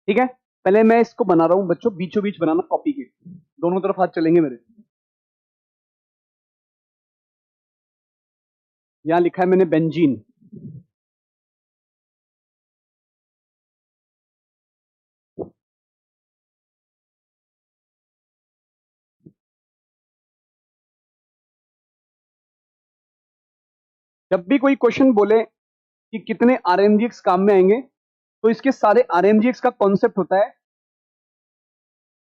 ठीक है, पहले मैं इसको बना रहा हूं बच्चों, बीचों बीच बनाना कॉपी के, दोनों तरफ हाथ चलेंगे मेरे। यहां लिखा है मैंने बेंजीन। जब भी कोई क्वेश्चन बोले कि कितने आरएमजीएक्स काम में आएंगे, तो इसके सारे आरएमजीएक्स का कॉन्सेप्ट होता है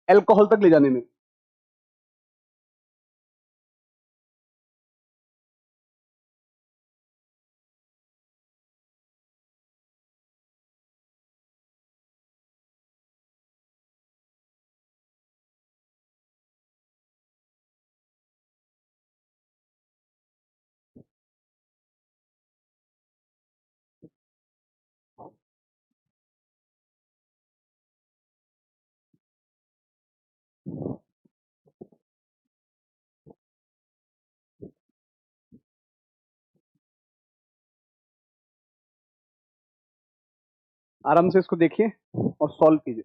अल्कोहल तक ले जाने में। आराम से इसको देखिए और सॉल्व कीजिए।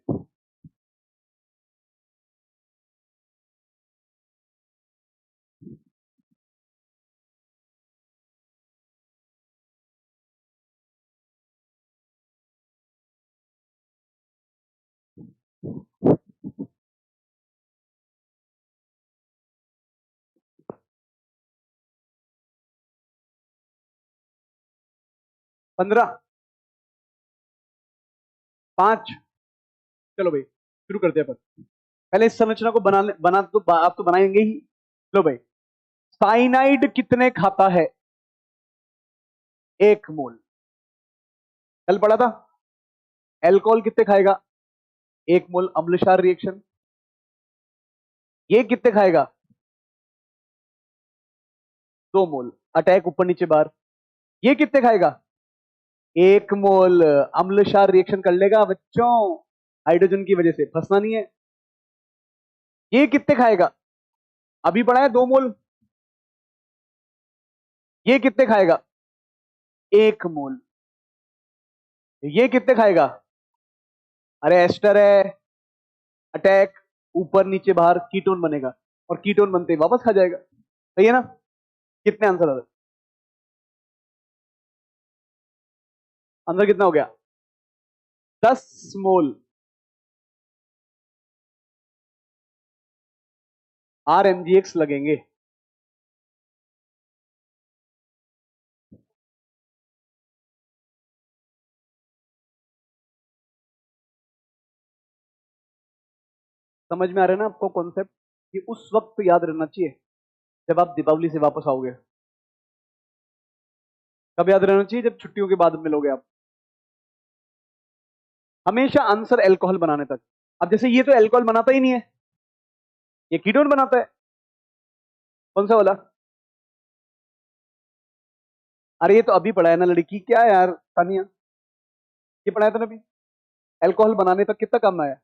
पंद्रह, पांच, चलो भाई शुरू करते हैं अपन। पहले इस संरचना को बना तो आप तो बनाएंगे ही। लो भाई, साइनाइड कितने खाता है? 1 मोल। कल पढ़ा था। एल्कोहल कितने खाएगा? 1 मोल अम्लक्षार रिएक्शन। ये कितने खाएगा? 2 मोल अटैक ऊपर नीचे बार। ये कितने खाएगा? 1 मोल अम्लक्षार रिएक्शन कर लेगा बच्चों, हाइड्रोजन की वजह से, फंसना नहीं है। ये कितने खाएगा? अभी पढ़ा है 2 मोल। ये कितने खाएगा? 1 मोल। ये कितने खाएगा? अरे एस्टर है, अटैक ऊपर नीचे बाहर, कीटोन बनेगा और कीटोन बनते ही वापस खा जाएगा। सही है ना? कितने आंसर आ रहे? आंसर कितना हो गया? 10 मोल आरएमजीएक्स लगेंगे। समझ में आ रहा है ना आपको कॉन्सेप्ट? कि उस वक्त याद रहना चाहिए जब आप दीपावली से वापस आओगे। कब याद रहना चाहिए? जब छुट्टियों के बाद मिलोगे आप। हमेशा आंसर अल्कोहल बनाने तक। अब जैसे ये तो अल्कोहल बनाता ही नहीं है, ये कीटोन बनाता है। कौन सा वाला? अरे ये तो अभी पढ़ा है ना लड़की, क्या है यार तानिया, ये पढ़ाया था ना अभी। अल्कोहल बनाने तक कितना काम आया?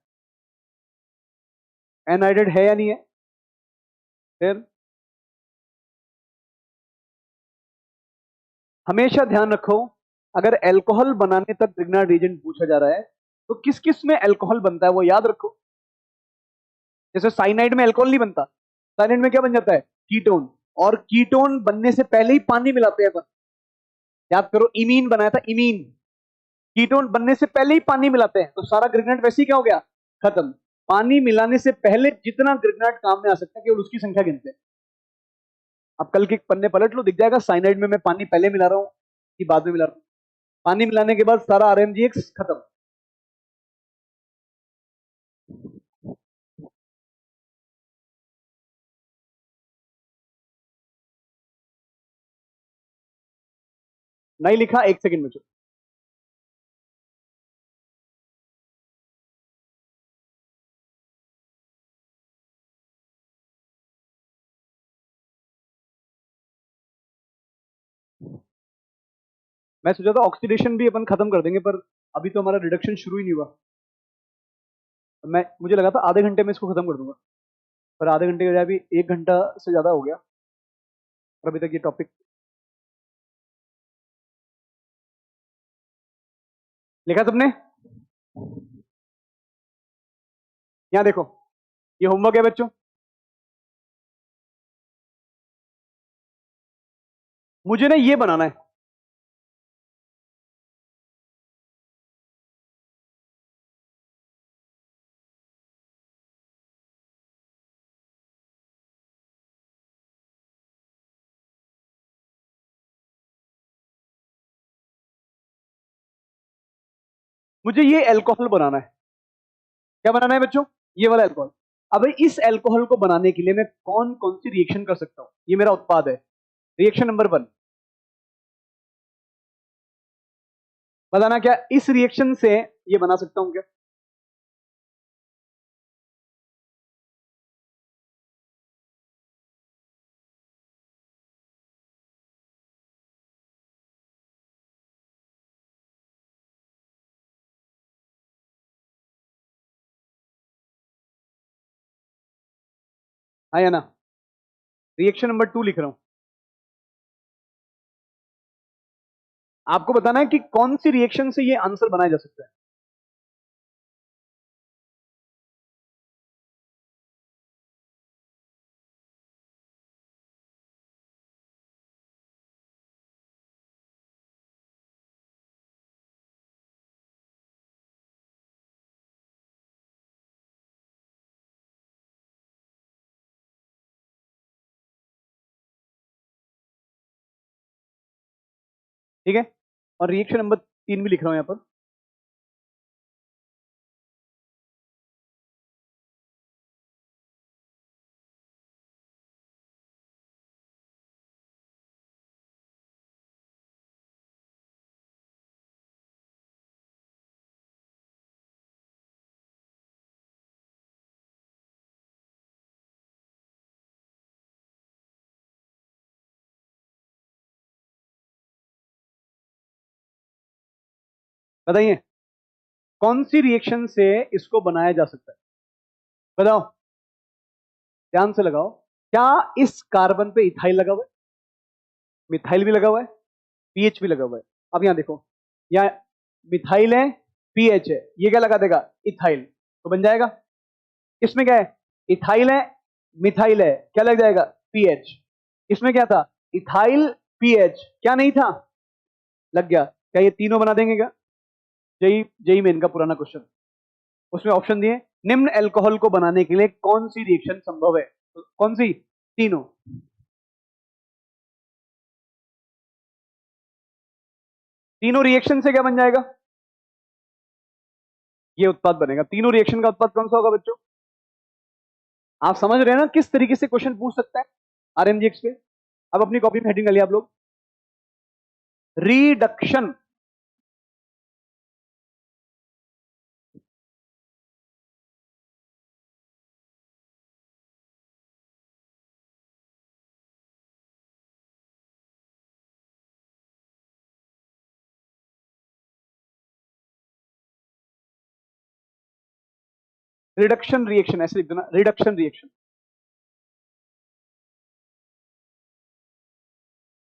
एनहाइड्रेट है या नहीं है? फिर हमेशा ध्यान रखो, अगर अल्कोहल बनाने तक प्रिग्नेंट रीजेंट पूछा जा रहा है, तो किस किस में अल्कोहल बनता है वो याद रखो। जैसे साइनाइड में अल्कोहल नहीं बनता, साइनाइड में क्या बन जाता है? कीटोन। और कीटोन बनने से पहले ही पानी मिलाते हैं अपन। याद करो, इमीन बनाया था, इमीन। कीटोन बनने से पहले ही पानी मिलाते हैं, तो सारा ग्रेगनेट वैसे ही क्या हो गया? खत्म। पानी मिलाने से पहले जितना ग्रेगनेट काम में आ सकता है केवल उसकी संख्या गिनते हैं। अब कल के पन्ने पलट लो, दिख जाएगा साइनाइड में मैं पानी पहले मिला रहा हूं कि बाद में मिला रहा हूं। पानी मिलाने के बाद सारा आरएमजीएक्स खत्म। नहीं लिखा? 1 सेकंड में चलो। मैं सोचा था ऑक्सीडेशन भी अपन खत्म कर देंगे, पर अभी तो हमारा रिडक्शन शुरू ही नहीं हुआ। मैं मुझे लगा था आधे घंटे में इसको खत्म कर दूंगा, पर आधे घंटे के बजाय अभी 1 घंटा से ज्यादा हो गया और अभी तक ये टॉपिक। लिखा सबने? यहां देखो, ये होमवर्क है बच्चों। मुझे ना ये बनाना है। मुझे ये अल्कोहल बनाना है। क्या बनाना है बच्चों? ये वाला अल्कोहल। अब इस अल्कोहल को बनाने के लिए मैं कौन कौन सी रिएक्शन कर सकता हूं? ये मेरा उत्पाद है। रिएक्शन नंबर 1, बताना क्या इस रिएक्शन से ये बना सकता हूं क्या? हाँ या ना? रिएक्शन नंबर 2 लिख रहा हूं। आपको बताना है कि कौन सी रिएक्शन से ये आंसर बनाया जा सकता है। ठीक है, और रिएक्शन नंबर 3 भी लिख रहा हूं यहां पर। बताइए कौन सी रिएक्शन से इसको बनाया जा सकता है? बताओ, ध्यान से लगाओ। क्या इस कार्बन पे इथाइल लगा हुआ है? मिथाइल भी लगा हुआ है, पीएच भी लगा हुआ है। अब यहां देखो, यहाँ मिथाइल है, पीएच है, ये क्या लगा देगा? इथाइल। तो बन जाएगा। इसमें क्या है? इथाइल है, मिथाइल है, क्या लग जाएगा? पीएच। इसमें क्या था? इथाइल, पीएच, क्या नहीं था? लग गया। क्या ये तीनों बना देंगे क्या? जेई जेई मेन का पुराना क्वेश्चन, उसमें ऑप्शन दिए, निम्न अल्कोहल को बनाने के लिए कौन सी रिएक्शन संभव है? तो कौन सी? तीनों। तीनों रिएक्शन से क्या बन जाएगा? ये उत्पाद बनेगा। तीनों रिएक्शन का उत्पाद कौन सा होगा बच्चों? आप समझ रहे हैं ना किस तरीके से क्वेश्चन पूछ सकता है आरएमजीएक्स पे? अब अपनी कॉपी में हेडिंग डालिए आप लोग, रिडक्शन। रिडक्शन रिएक्शन ऐसे लिख देना, रिडक्शन रिएक्शन।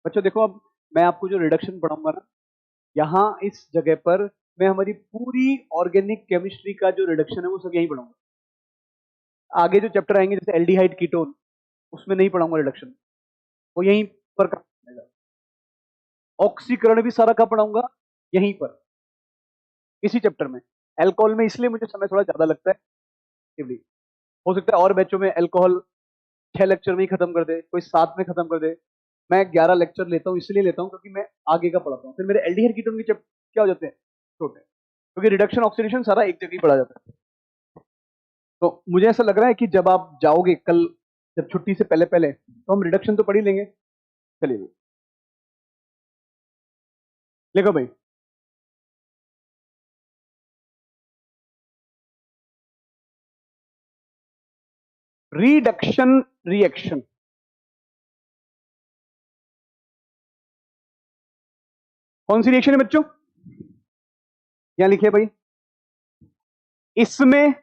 बच्चों देखो, अब मैं आपको जो रिडक्शन पढ़ाऊंगा ना, यहाँ इस जगह पर मैं हमारी पूरी ऑर्गेनिक केमिस्ट्री का जो रिडक्शन है वो सब यहीं पढ़ाऊंगा। आगे जो चैप्टर आएंगे जैसे एल्डिहाइड कीटोन, उसमें नहीं पढ़ाऊंगा रिडक्शन, वो यहीं पर काम। ऑक्सीकरण भी सारा का पढ़ाऊंगा यहीं पर, इसी चैप्टर में। अल्कोहल में इसलिए मुझे समय थोड़ा ज्यादा लगता है actively। हो सकता है और बैचों में अल्कोहल 6 लेक्चर में ही खत्म कर दे, कोई 7 में खत्म कर दे। मैं 11 लेक्चर लेता हूँ, इसलिए लेता हूँ क्योंकि मैं आगे का पढ़ाता हूँ, फिर मेरे एल्डिहाइड कीटोन के क्या हो जाते हैं? छोटे, क्योंकि रिडक्शन ऑक्सीडेशन सारा एक जगह ही पढ़ा जाता है। तो मुझे ऐसा लग रहा है कि जब आप जाओगे कल, जब छुट्टी से पहले पहले, तो हम रिडक्शन तो पढ़ ही लेंगे। चलिए भाई, लिखो भाई, रिडक्शन रिएक्शन। कौन सी रिएक्शन है बच्चों? यहां लिखिए भाई, इसमें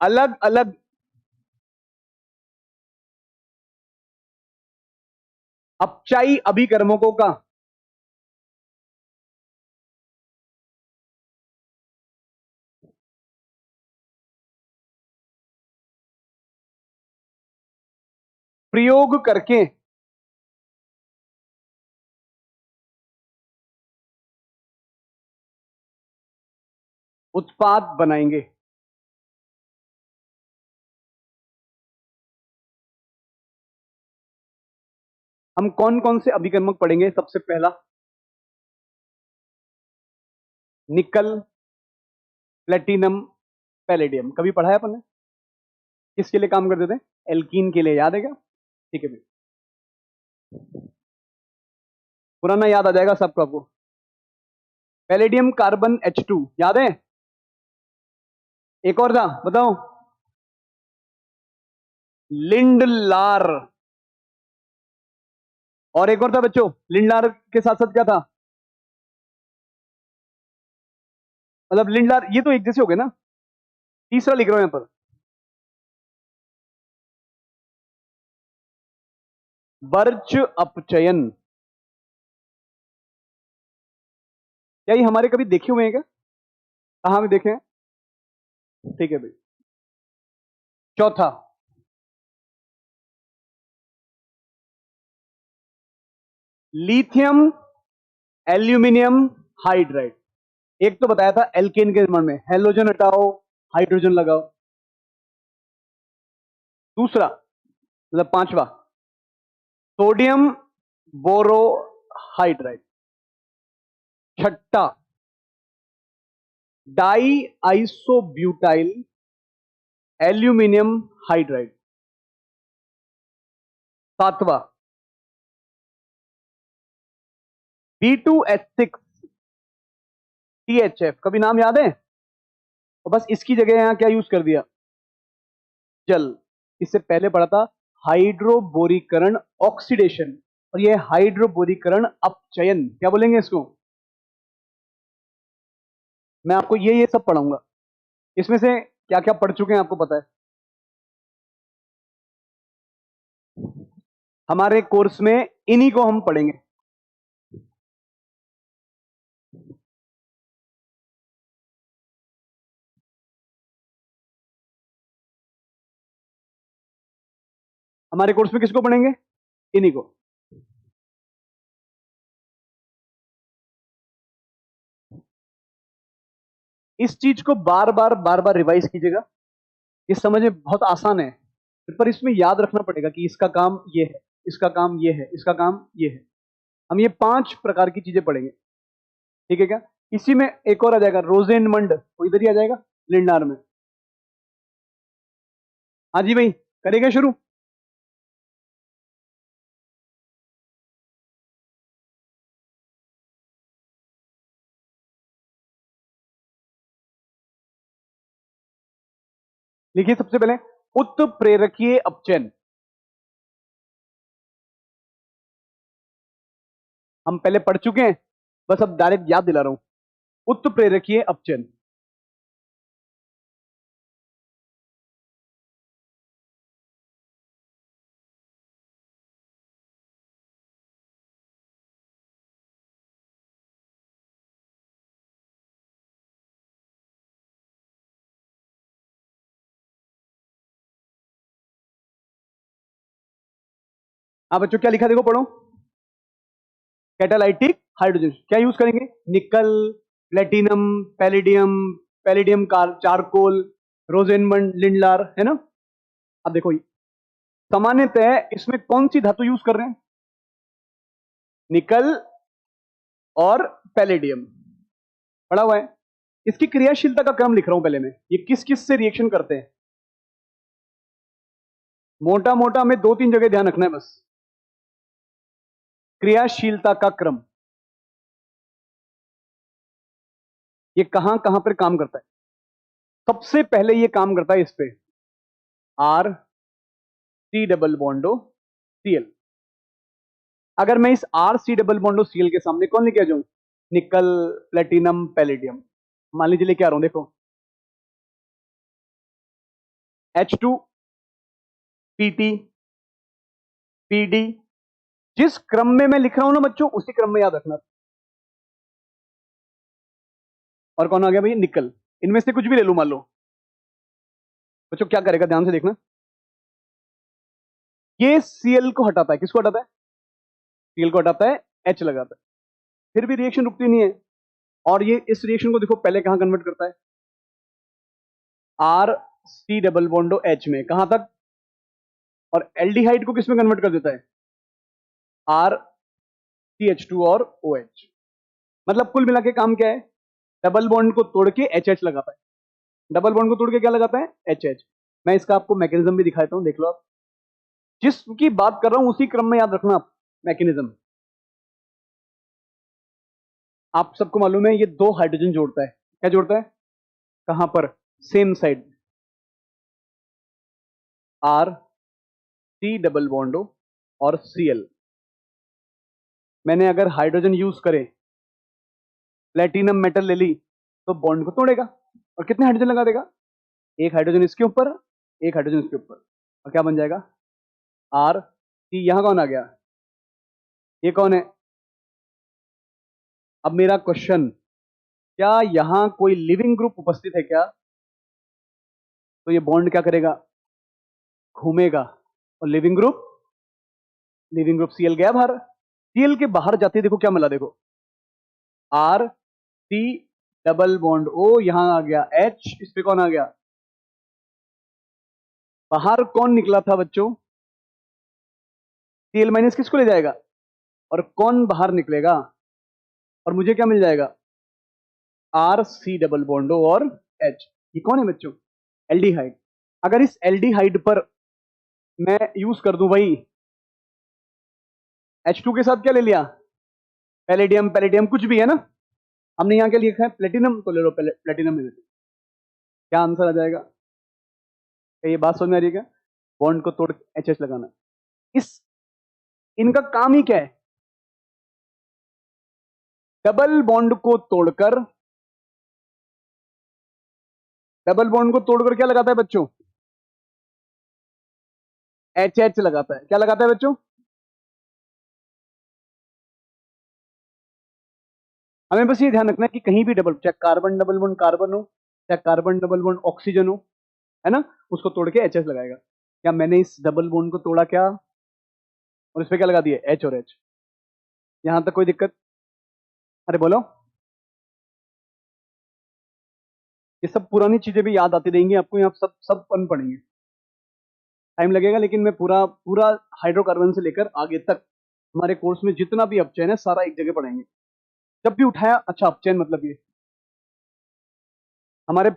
अलग अलग अपचाई अभिकर्मकों का प्रयोग करके उत्पाद बनाएंगे। हम कौन कौन से अभिकर्मक पढ़ेंगे? सबसे पहला निकल, प्लेटिनम, पैलेडियम। कभी पढ़ा है अपन ने? किसके लिए काम करते थे? एल्कीन के लिए, याद है क्या? ठीक है भाई, पुराना याद आ जाएगा सबको आपको। पैलेडियम कार्बन H2 याद है? एक और था, बताओ। लिंडलार। और एक और था बच्चों, लिंडलार के साथ साथ क्या था? मतलब लिंडलार, ये तो एक जैसे हो गए ना। तीसरा लिख रहा हूं यहां पर, बर्च अपचयन। क्या ये हमारे कभी देखे हुए हैं क्या? कहां में देखे हैं? ठीक है भाई। चौथा, लिथियम एल्यूमिनियम हाइड्राइड। एक तो बताया था एल्केन के निर्माण में, हेलोजन हटाओ, हाइड्रोजन लगाओ। दूसरा मतलब पांचवा, सोडियम बोरोहाइड्राइड। छठा, डाई आइसोब्यूटाइल एल्यूमिनियम हाइड्राइड। सातवां, B2H6THF। कभी नाम याद है? और बस इसकी जगह यहां क्या यूज कर दिया? जल। इससे पहले पढ़ा था हाइड्रोबोरीकरण ऑक्सीडेशन, और ये हाइड्रोबोरीकरण अपचयन। क्या बोलेंगे इसको? मैं आपको ये सब पढ़ाऊंगा। इसमें से क्या क्या पढ़ चुके हैं आपको पता है? हमारे कोर्स में इन्हीं को हम पढ़ेंगे। हमारे कोर्स में किसको पढ़ेंगे? इन्हीं को। इस चीज को बार बार रिवाइज कीजिएगा। ये समझ में बहुत आसान है, पर इसमें याद रखना पड़ेगा कि इसका काम ये है, इसका काम ये है, इसका काम ये है। हम ये 5 प्रकार की चीजें पढ़ेंगे, ठीक है क्या? इसी में एक और आ जाएगा रोजेनमंड, वो इधर ही आ जाएगा लिंडार में। हाँ जी भाई, करेंगे शुरू। लिखिए सबसे पहले, उत्प्रेरकीय अपचयन। हम पहले पढ़ चुके हैं, बस अब डायरेक्ट याद दिला रहा हूं। उत्प्रेरकीय अपचयन। हाँ बच्चों, क्या लिखा देखो, पढ़ो। कैटालाइटिक हाइड्रोजन क्या यूज करेंगे? Nickel, platinum, palladium, palladium charcoal, Rosenmund, Lindlar, है ना? अब देखो, सामान्यतः इसमें कौन सी धातु यूज कर रहे हैं? निकल और पैलेडियम पड़ा हुआ है। इसकी क्रियाशीलता का क्रम लिख रहा हूं पहले मैं, ये किस किस से रिएक्शन करते हैं। मोटा मोटा में 2-3 जगह ध्यान रखना है बस। क्रियाशीलता का क्रम, ये कहां कहां पर काम करता है? सबसे पहले ये काम करता है इस पे, आर सी डबल बॉन्डो सीएल। अगर मैं इस आर सी डबल बॉन्डो सीएल के सामने कौन लेके आ जाऊं? निकल, प्लेटिनम, पैलेडियम। मान लीजिए लेके आ रहा हूं, देखो H2 PT PD। जिस क्रम में मैं लिख रहा हूं ना बच्चों, उसी क्रम में याद रखना। और कौन आ गया भाई? निकल। इनमें से कुछ भी ले लूं मान लो। बच्चों क्या करेगा, ध्यान से देखना। ये Cl को हटाता है, किसको हटाता है? Cl को हटाता है, H लगाता है, फिर भी रिएक्शन रुकती नहीं है। और ये इस रिएक्शन को देखो पहले कहां कन्वर्ट करता है, आर सी डबल बॉन्डो H में, कहां तक? और एल्डिहाइड को किसमें कन्वर्ट कर देता है, आर सी H2 और OH। मतलब कुल मिला के काम क्या है, डबल बॉन्ड को तोड़ के HH लगाता है, डबल बॉन्ड को तोड़ के क्या लगाता है, HH। मैं इसका आपको मैकेनिज्म भी दिखाता हूं, देख लो आप, जिसकी बात कर रहा हूं उसी क्रम में याद रखना आप मैकेनिज्म। आप सबको मालूम है ये दो हाइड्रोजन जोड़ता है, क्या जोड़ता है, कहां पर, same side, R C double बॉन्डो और Cl। मैंने अगर हाइड्रोजन यूज करे, प्लेटिनम मेटल ले ली, तो बॉन्ड को तोड़ेगा और कितने हाइड्रोजन लगा देगा, एक हाइड्रोजन इसके ऊपर, एक हाइड्रोजन इसके ऊपर, और क्या बन जाएगा, आर सी। यहां कौन आ गया, ये कौन है? अब मेरा क्वेश्चन, क्या यहां कोई लिविंग ग्रुप उपस्थित है क्या? तो ये बॉन्ड क्या करेगा, घूमेगा, और लिविंग ग्रुप Cl गया बाहर। Cl के बाहर जाते देखो क्या मिला, देखो R C double bond O, यहां आ गया H, इस पे कौन आ गया, बाहर कौन निकला था बच्चों, Cl माइनस किसको ले जाएगा, और कौन बाहर निकलेगा, और मुझे क्या मिल जाएगा, R C double bond O और H। ये कौन है बच्चों, एल्डिहाइड। अगर इस एल्डिहाइड पर मैं यूज कर दूं भाई, H2 के साथ क्या ले लिया, पैलेडियम, पैलेडियम कुछ भी है ना, हमने यहां क्या लिखा है, प्लेटिनम, तो ले लो प्लेटिनम ले लेते, क्या आंसर आ जाएगा? ये बात समझ में आ रही है क्या, बॉन्ड को तोड़ HH लगाना, इस इनका काम ही क्या है, डबल बॉन्ड को तोड़कर, डबल बॉन्ड को तोड़कर क्या लगाता है बच्चों, HH लगाता है। क्या लगाता है बच्चों, हमें बस ये ध्यान रखना है कि कहीं भी डबल, चाहे कार्बन डबल बॉन्ड कार्बन हो, चाहे कार्बन डबल बॉन्ड ऑक्सीजन हो, है ना, उसको तोड़ के HH लगाएगा। क्या मैंने इस डबल बॉन्ड को तोड़ा क्या, और इस पे क्या लगा दिए, H और H। यहां तक कोई दिक्कत? अरे बोलो, ये सब पुरानी चीजें भी याद आती रहेंगी आपको, यहाँ सब सब पन पढ़ेंगे, टाइम लगेगा, लेकिन मैं पूरा पूरा हाइड्रोकार्बन से लेकर आगे तक हमारे कोर्स में जितना भी अपचयन है सारा एक जगह पढ़ेंगे। जब भी उठाया, अच्छा अपचयन मतलब ये हमारे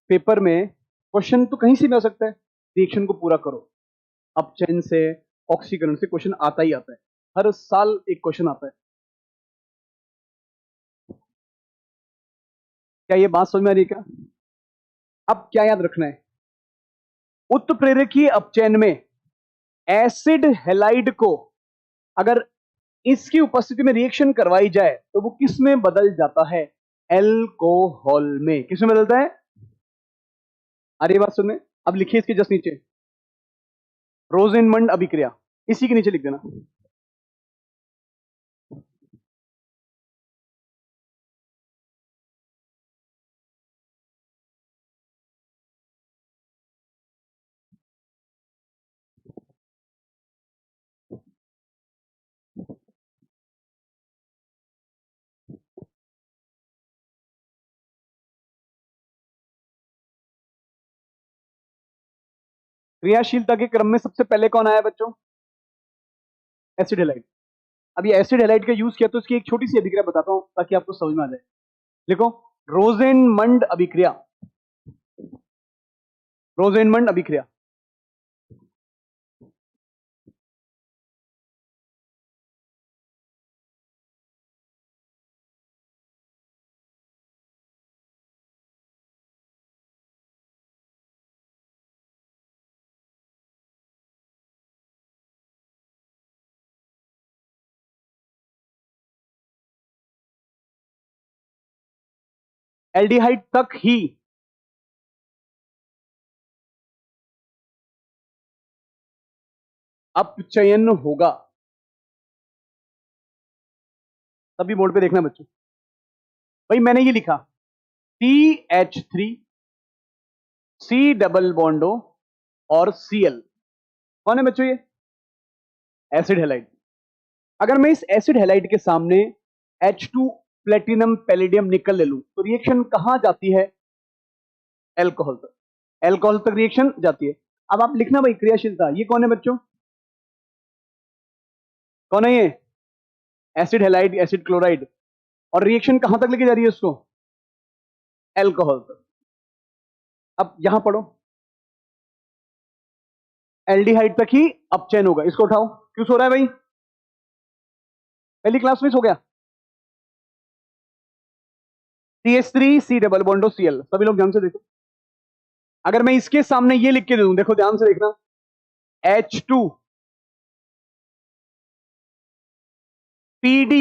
पेपर में क्वेश्चन तो कहीं से भी आ सकता है, रिएक्शन को पूरा करो, अपचयन से, ऑक्सीकरण से क्वेश्चन आता ही आता है, हर साल एक क्वेश्चन आता है। क्या ये बात समझ में आ रही है क्या? अब क्या याद रखना है, उत्प्रेरकीय अपचयन में एसिड हैलाइड को अगर इसकी उपस्थिति में रिएक्शन करवाई जाए तो वो किस में बदल जाता है, एल्कोहल में। किस में बदलता है, अरे बात सुनने, अब लिखिए इसके जस्ट नीचे, रोजेनमंड अभिक्रिया, इसी के नीचे लिख देना। क्रियाशीलता के क्रम में सबसे पहले कौन आया बच्चों, एसिड हैलाइड। अब ये एसिड हैलाइड का यूज किया तो इसकी एक छोटी सी अभिक्रिया बताता हूं ताकि आपको समझ में आ जाए। देखो, रोजेनमंड अभिक्रिया, रोजेनमंड अभिक्रिया, एल्डिहाइड तक ही अपचयन होगा, तभी बोर्ड पे देखना बच्चों। भाई मैंने ये लिखा CH3 C डबल बॉन्डो और Cl, कौन है बच्चों ये, एसिड हेलाइड। अगर मैं इस एसिड हेलाइड के सामने H2 प्लेटिनम पैलेडियम निकल ले लूं तो रिएक्शन कहां जाती है? एल्कोहल तक। एल्कोहल तक रिएक्शन जाती है। अब आप लिखना भाई क्रियाशीलता, ये कौन है बच्चों? कौन है ये? Acid halide, acid chloride. और रिएक्शन कहां तक लेके जा रही है उसको? एल्कोहल तक। अब यहां पढ़ो, एल्डिहाइड तक ही अपचयन होगा। इसको उठाओ। क्यों सो रहा है भाई? पहली क्लास में सो गया। CH3 C double बॉन्डो Cl। सभी लोग ध्यान से देखो। अगर मैं इसके सामने ये लिख के दे दूं, देखो ध्यान से देखना, H2 PD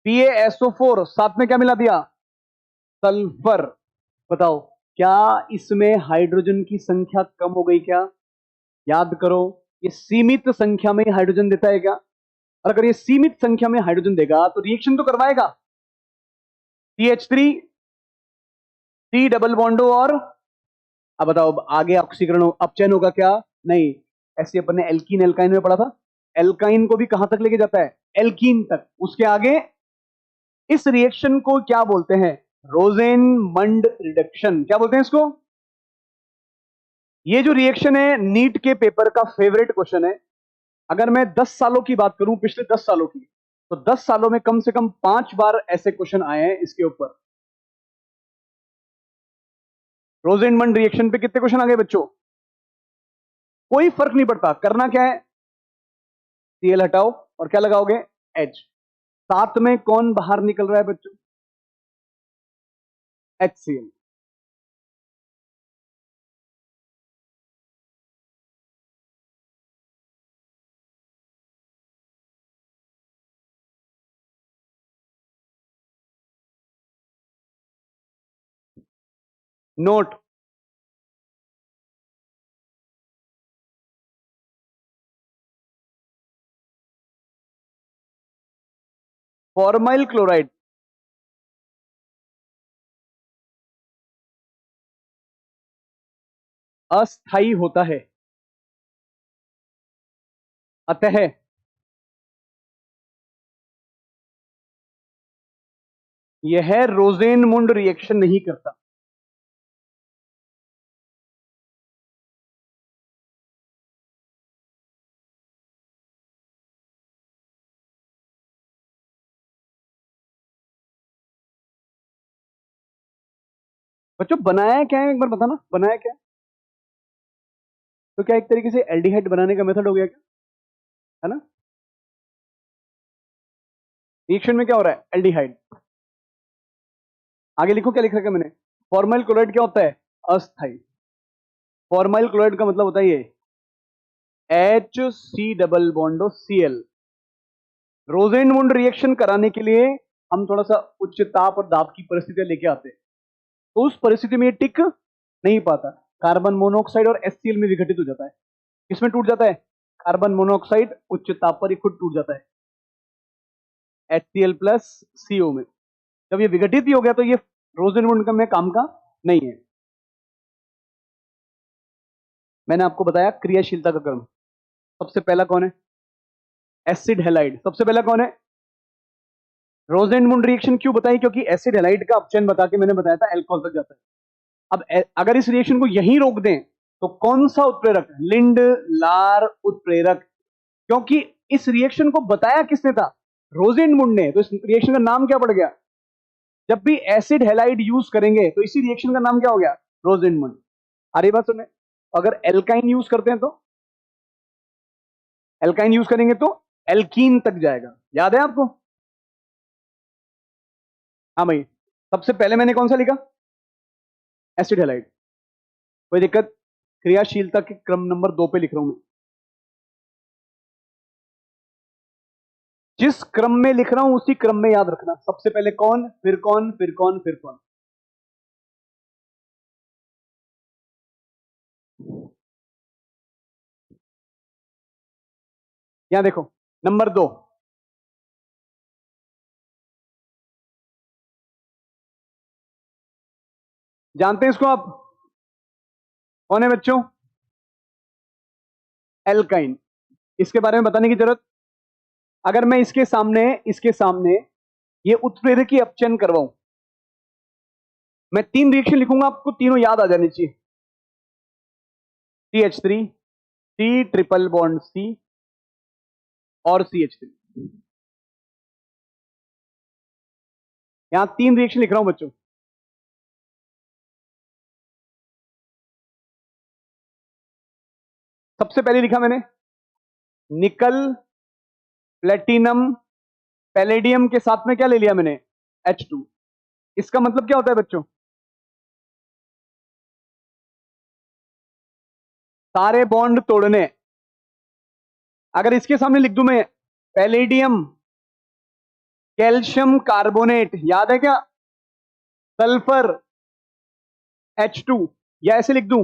PaSO4, साथ में क्या मिला दिया? सल्फर। बताओ क्या इसमें हाइड्रोजन की संख्या कम हो गई क्या? याद करो, ये सीमित संख्या में हाइड्रोजन देता है क्या? और अगर ये सीमित संख्या में हाइड्रोजन देगा तो रिएक्शन तो करवाएगा। CH3 C डबल बॉन्डो और, अब बताओ आगे ऑक्सीकरण अपचयन होगा क्या? नहीं। ऐसे अपन ने एल्कीन एल्काइन में पढ़ा था, एल्काइन को भी कहां तक लेके जाता है? एल्कीन तक। उसके आगे इस रिएक्शन को क्या बोलते हैं? रोजेनमंड रिडक्शन। क्या बोलते हैं इसको? ये जो रिएक्शन है नीट के पेपर का फेवरेट क्वेश्चन है। अगर मैं 10 सालों की बात करूं, पिछले 10 सालों की, तो 10 सालों में कम से कम 5 बार ऐसे क्वेश्चन आए हैं इसके ऊपर। रोजेनमंड रिएक्शन पे कितने क्वेश्चन आ गए बच्चों? कोई फर्क नहीं पड़ता, करना क्या है, Cl हटाओ और क्या लगाओगे? H। साथ में कौन बाहर निकल रहा है बच्चों? HCl। नोट, फॉर्माइल क्लोराइड अस्थाई होता है, अतः यह रोजेनमुंड रिएक्शन नहीं करता। बच्चों बनाया क्या है एक बार बताना, बनाया क्या है? तो क्या एक तरीके से एल्डिहाइड बनाने का मेथड हो गया क्या? है ना? रिएक्शन में क्या हो रहा है? एल्डिहाइड। आगे लिखो क्या लिख रखा है मैंने। फॉर्माइल क्लोराइड क्या होता है? अस्थाई। फॉर्माइल क्लोराइड का मतलब होता है ये HC डबल बॉन्डो Cl। रोजेनमुंड रिएक्शन कराने के लिए हम थोड़ा सा उच्च ताप और दाब की परिस्थितियां लेके आते हैं, तो उस परिस्थिति में ये टिक नहीं पाता, कार्बन मोनोऑक्साइड और HCl में विघटित हो जाता है। किसमें टूट जाता है? कार्बन मोनोऑक्साइड उच्च ताप पर ही खुद टूट जाता है, HCl प्लस CO में। जब ये विघटित ही हो गया तो ये रोजेनमुंड का में काम का नहीं है। मैंने आपको बताया क्रियाशीलता का क्रम। सबसे पहला कौन है? Acid halide. सबसे पहला कौन है? रोजेनमुंड रिएक्शन क्यों बताई? क्योंकि एसिड हेलाइड का अपचयन बता के मैंने बताया था एल्कोहल तक जाता है। अब अगर इस रिएक्शन को यहीं रोक दें तो कौन सा उत्प्रेरक? लिंड लार उत्प्रेरक। क्योंकि इस रिएक्शन को बताया किसने था? रोजेनमुंड ने। तो इस रिएक्शन का नाम क्या पड़ गया? जब भी एसिड हेलाइड यूज करेंगे तो इसी रिएक्शन का नाम क्या हो गया? रोजेनमुंड। आ रही बात सुनने? अगर एल्काइन यूज करते हैं तो, एल्काइन यूज करेंगे तो एल्कीन तक जाएगा। याद है आपको? हाँ भाई, सबसे पहले मैंने कौन सा लिखा? Acid halide. कोई दिक्कत? क्रियाशीलता के क्रम नंबर 2 पे लिख रहा हूं मैं। जिस क्रम में लिख रहा हूं उसी क्रम में याद रखना। सबसे पहले कौन, फिर कौन, फिर कौन, फिर कौन। यहां देखो, नंबर 2। जानते हैं इसको आप? कौन है बच्चों? एल्काइन। इसके बारे में बताने की जरूरत। अगर मैं इसके सामने ये उत्प्रेरकी अपचयन करवाऊं, मैं 3 रिएक्शन लिखूंगा, आपको तीनों याद आ जानी चाहिए। CH3, C triple bond C और CH3। यहां 3 रिएक्शन लिख रहा हूं बच्चों। सबसे पहले लिखा मैंने निकल प्लेटिनम पैलेडियम के साथ में क्या ले लिया मैंने, H2। इसका मतलब क्या होता है बच्चों, सारे बॉन्ड तोड़ने। अगर इसके सामने लिख दूं मैं पैलेडियम कैल्शियम कार्बोनेट, याद है क्या, सल्फर H2, या ऐसे लिख दूं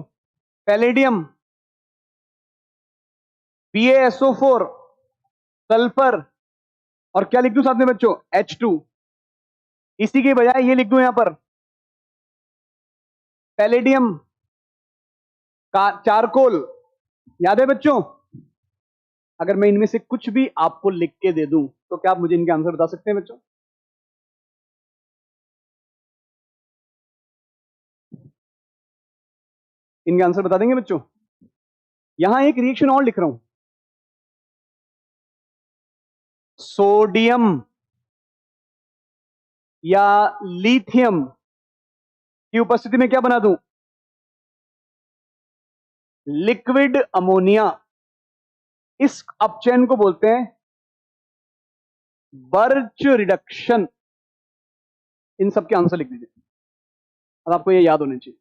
पैलेडियम BaSO4 सल्फर, और क्या लिख दूं साथ में बच्चों, H2। इसी के बजाय ये लिख दूं यहां पर पैलेडियम का चारकोल, याद है बच्चों। अगर मैं इनमें से कुछ भी आपको लिख के दे दूं तो क्या आप मुझे इनके आंसर बता सकते हैं बच्चों? इनके आंसर बता देंगे बच्चों? यहां एक रिएक्शन और लिख रहा हूं, सोडियम या लिथियम की उपस्थिति में क्या बना दूं, लिक्विड अमोनिया। इस अपचयन को बोलते हैं बर्च रिडक्शन। इन सब के आंसर लिख दीजिए। अब आपको ये याद होने चाहिए,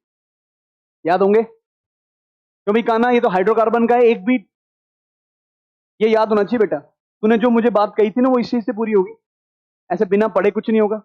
याद होंगे क्यों भी कहना, ये तो हाइड्रोकार्बन का है। एक भी ये याद होना चाहिए बेटा, तूने जो मुझे बात कही थी ना वो इस चीज से पूरी होगी, ऐसे बिना पढ़े कुछ नहीं होगा।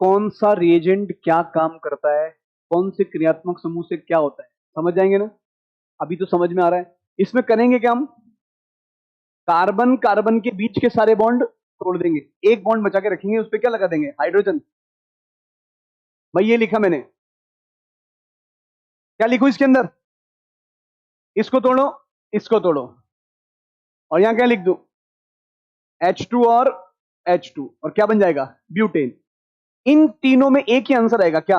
कौन सा रिएजेंट क्या काम करता है, कौन से क्रियात्मक समूह से क्या होता है, समझ जाएंगे ना। अभी तो समझ में आ रहा है। इसमें करेंगे क्या हम, कार्बन कार्बन के बीच के सारे बॉन्ड तोड़ देंगे, एक बॉन्ड बचा के रखेंगे, उस पर क्या लगा देंगे, हाइड्रोजन। भाई ये लिखा मैंने, क्या लिखूं इसके अंदर, इसको तोड़ो, इसको तोड़ो, और यहां क्या लिख दूं, H2 और H2, और क्या बन जाएगा, ब्यूटेन। इन तीनों में एक ही आंसर आएगा क्या,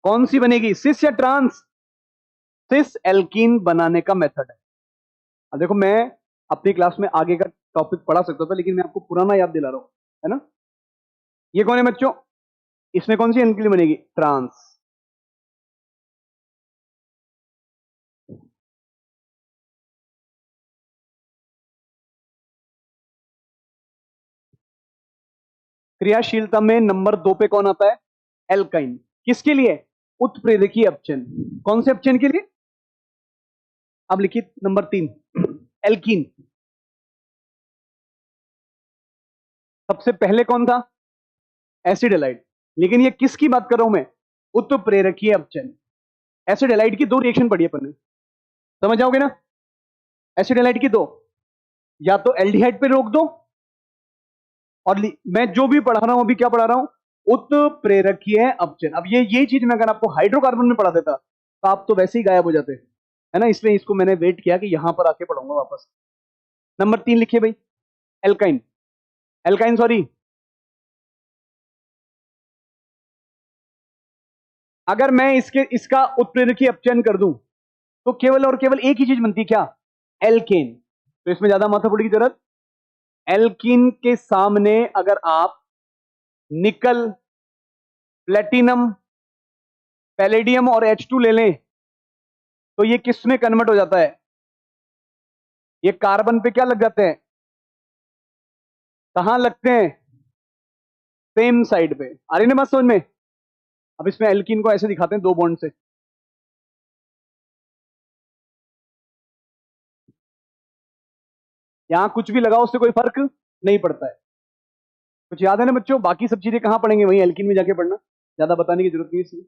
कौन सी बनेगी, सिस या ट्रांस। सिस एल्कीन बनाने का मेथड है। अब देखो मैं अपनी क्लास में आगे का टॉपिक पढ़ा सकता था, लेकिन मैं आपको पुराना याद दिला रहा हूं, है ना। ये कौन है बच्चों, इसमें कौन सी एल्कीन बनेगी, ट्रांस। क्रियाशीलता में नंबर 2 पे कौन आता है, एल्काइन। किसके लिए, उत्प्रेरकीय अपचयन। कौन से अपचयन के लिए, अब लिखिए नंबर 3 एल्कीन। सबसे पहले कौन था, एसिड एलाइड। लेकिन ये किसकी बात कर रहा हूं मैं, उत्प्रेरकीय अपचयन। एसिड एलाइड की 2 रिएक्शन पढ़ी अपन ने, समझ जाओगे ना। एसिड एलाइड की 2, या तो एल्डिहाइड पे रोक दो, और मैं जो भी पढ़ा रहा हूं अभी क्या पढ़ा रहा हूं, उत्प्रेरकीय अपचयन। अब ये चीज मैं अगर आपको हाइड्रोकार्बन में पढ़ा देता तो आप तो वैसे ही गायब हो जाते, है ना। इसलिए इसको मैंने वेट किया कि यहां पर आके पढ़ूंगा वापस। नंबर 3 लिखिए भाई, एल्काइन। एल्काइन सॉरी, अगर मैं इसका उत्प्रेरकीय अपचयन कर दूं तो केवल और केवल एक ही चीज बनती है, क्या, एल्केन। तो इसमें ज्यादा माथा पड़ी की जरूरत। एल्कीन के सामने अगर आप निकल प्लेटिनम पैलेडियम और H2 ले लें तो ये किस में कन्वर्ट हो जाता है, ये कार्बन पे क्या लग जाते हैं, कहां लगते हैं, सेम साइड पे। आ रही ना बात समझ में। अब इसमें एल्कीन को ऐसे दिखाते हैं 2 बॉन्ड से, यहां कुछ भी लगाओ उससे कोई फर्क नहीं पड़ता है। कुछ याद है ना बच्चों? बाकी सब चीजें कहां पढ़ेंगे? वहीं एल्कीन में जाके पढ़ना, ज्यादा बताने की जरूरत नहीं है इसमें।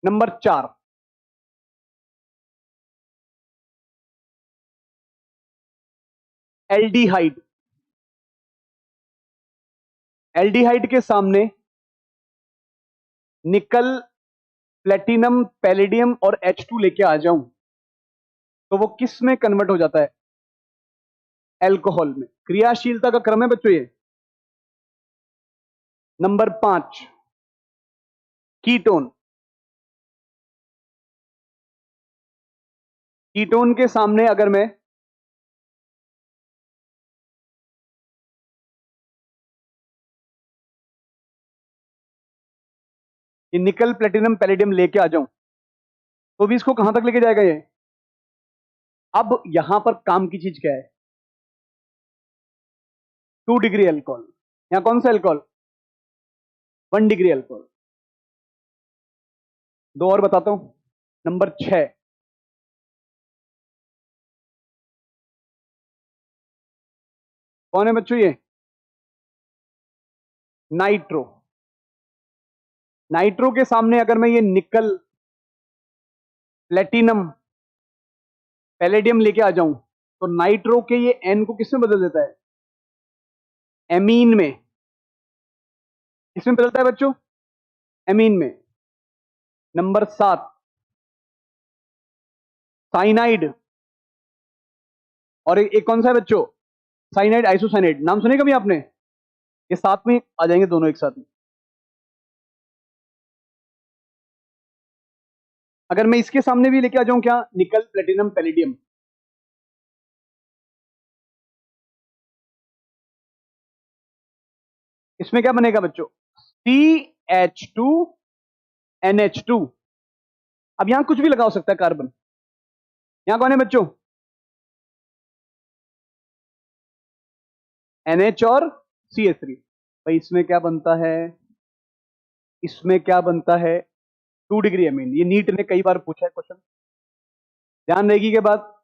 Number 4, aldehyde. एल्डिहाइड के सामने निकल, प्लेटिनम, पैलेडियम और H2 लेके आ जाऊं तो वो किस में कन्वर्ट हो जाता है? एल्कोहल में। क्रियाशीलता का क्रम है बच्चों ये। Number 5, ketone. कीटोन के सामने अगर मैं ये निकल, प्लेटिनम, पैलेडियम लेके आ जाऊं तो भी इसको कहां तक लेके जाएगा ये? अब यहां पर काम की चीज क्या है? 2 डिग्री अल्कोहल। यहां कौन सा अल्कोहल? 1 degree alcohol. दो और बताता हूं। नंबर 6, कौन है बच्चों ये? नाइट्रो। नाइट्रो के सामने अगर मैं ये निकल, प्लेटिनम, पैलेडियम लेके आ जाऊं तो नाइट्रो के ये एन को किसमें बदल देता है? एमीन में। किसमें बदलता है बच्चों? एमीन में। Number 7, cyanide. और एक कौन सा है बच्चों? Cyanide, isocyanide. नाम सुने कभी आपने? ये साथ में आ जाएंगे दोनों एक साथ में। अगर मैं इसके सामने भी लेके आ जाऊं क्या? निकल, प्लेटिनम, पैलेडियम, इसमें क्या बनेगा बच्चों? CH2NH2। अब यहां कुछ भी लगा हो सकता है कार्बन। यहां कौन है बच्चों? NH और CH3। भाई इसमें क्या बनता है? इसमें क्या बनता है? 2 डिग्री अमीन। ये नीट ने कई बार पूछा है क्वेश्चन, ध्यान रहेगी के बाद।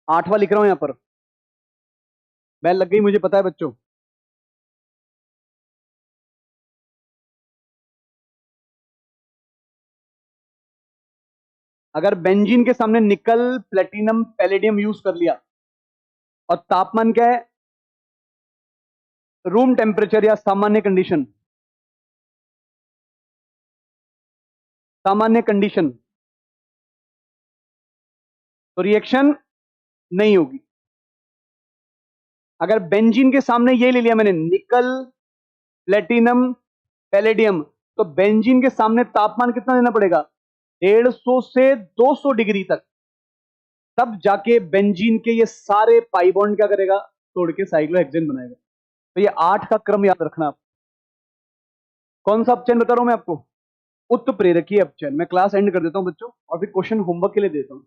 8वां लिख रहा हूं यहां पर, बैल लग गई मुझे पता है बच्चों। अगर बेंजीन के सामने निकल, प्लेटिनम, पैलेडियम यूज कर लिया और तापमान क्या है? रूम टेम्परेचर या सामान्य कंडीशन, सामान्य कंडीशन, तो रिएक्शन नहीं होगी। अगर बेंजीन के सामने ये ले लिया मैंने, निकल, प्लेटिनम, पैलेडियम, तो बेंजीन के सामने तापमान कितना देना पड़ेगा? 150 से 200 डिग्री तक। तब जाके बेंजीन के ये सारे पाई बॉन्ड क्या करेगा? तोड़ के साइक्लोहेक्सेन बनाएगा। तो ये 8 का क्रम याद रखना आप। कौन सा अपचयन बता रहा हूं मैं आपको? उत्प्रेरकीय अपचयन। मैं क्लास एंड कर देता हूं बच्चों और फिर क्वेश्चन होमवर्क के लिए देता हूं।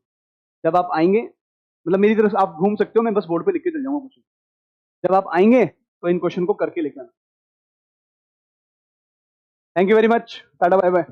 जब आप आएंगे, मतलब मेरी तरफ से आप घूम सकते हो, मैं बस बोर्ड पे लिख के चल जाऊंगा क्वेश्चन। जब आप आएंगे तो इन क्वेश्चन को करके लेकर आना। Thank you very much, tata bye bye.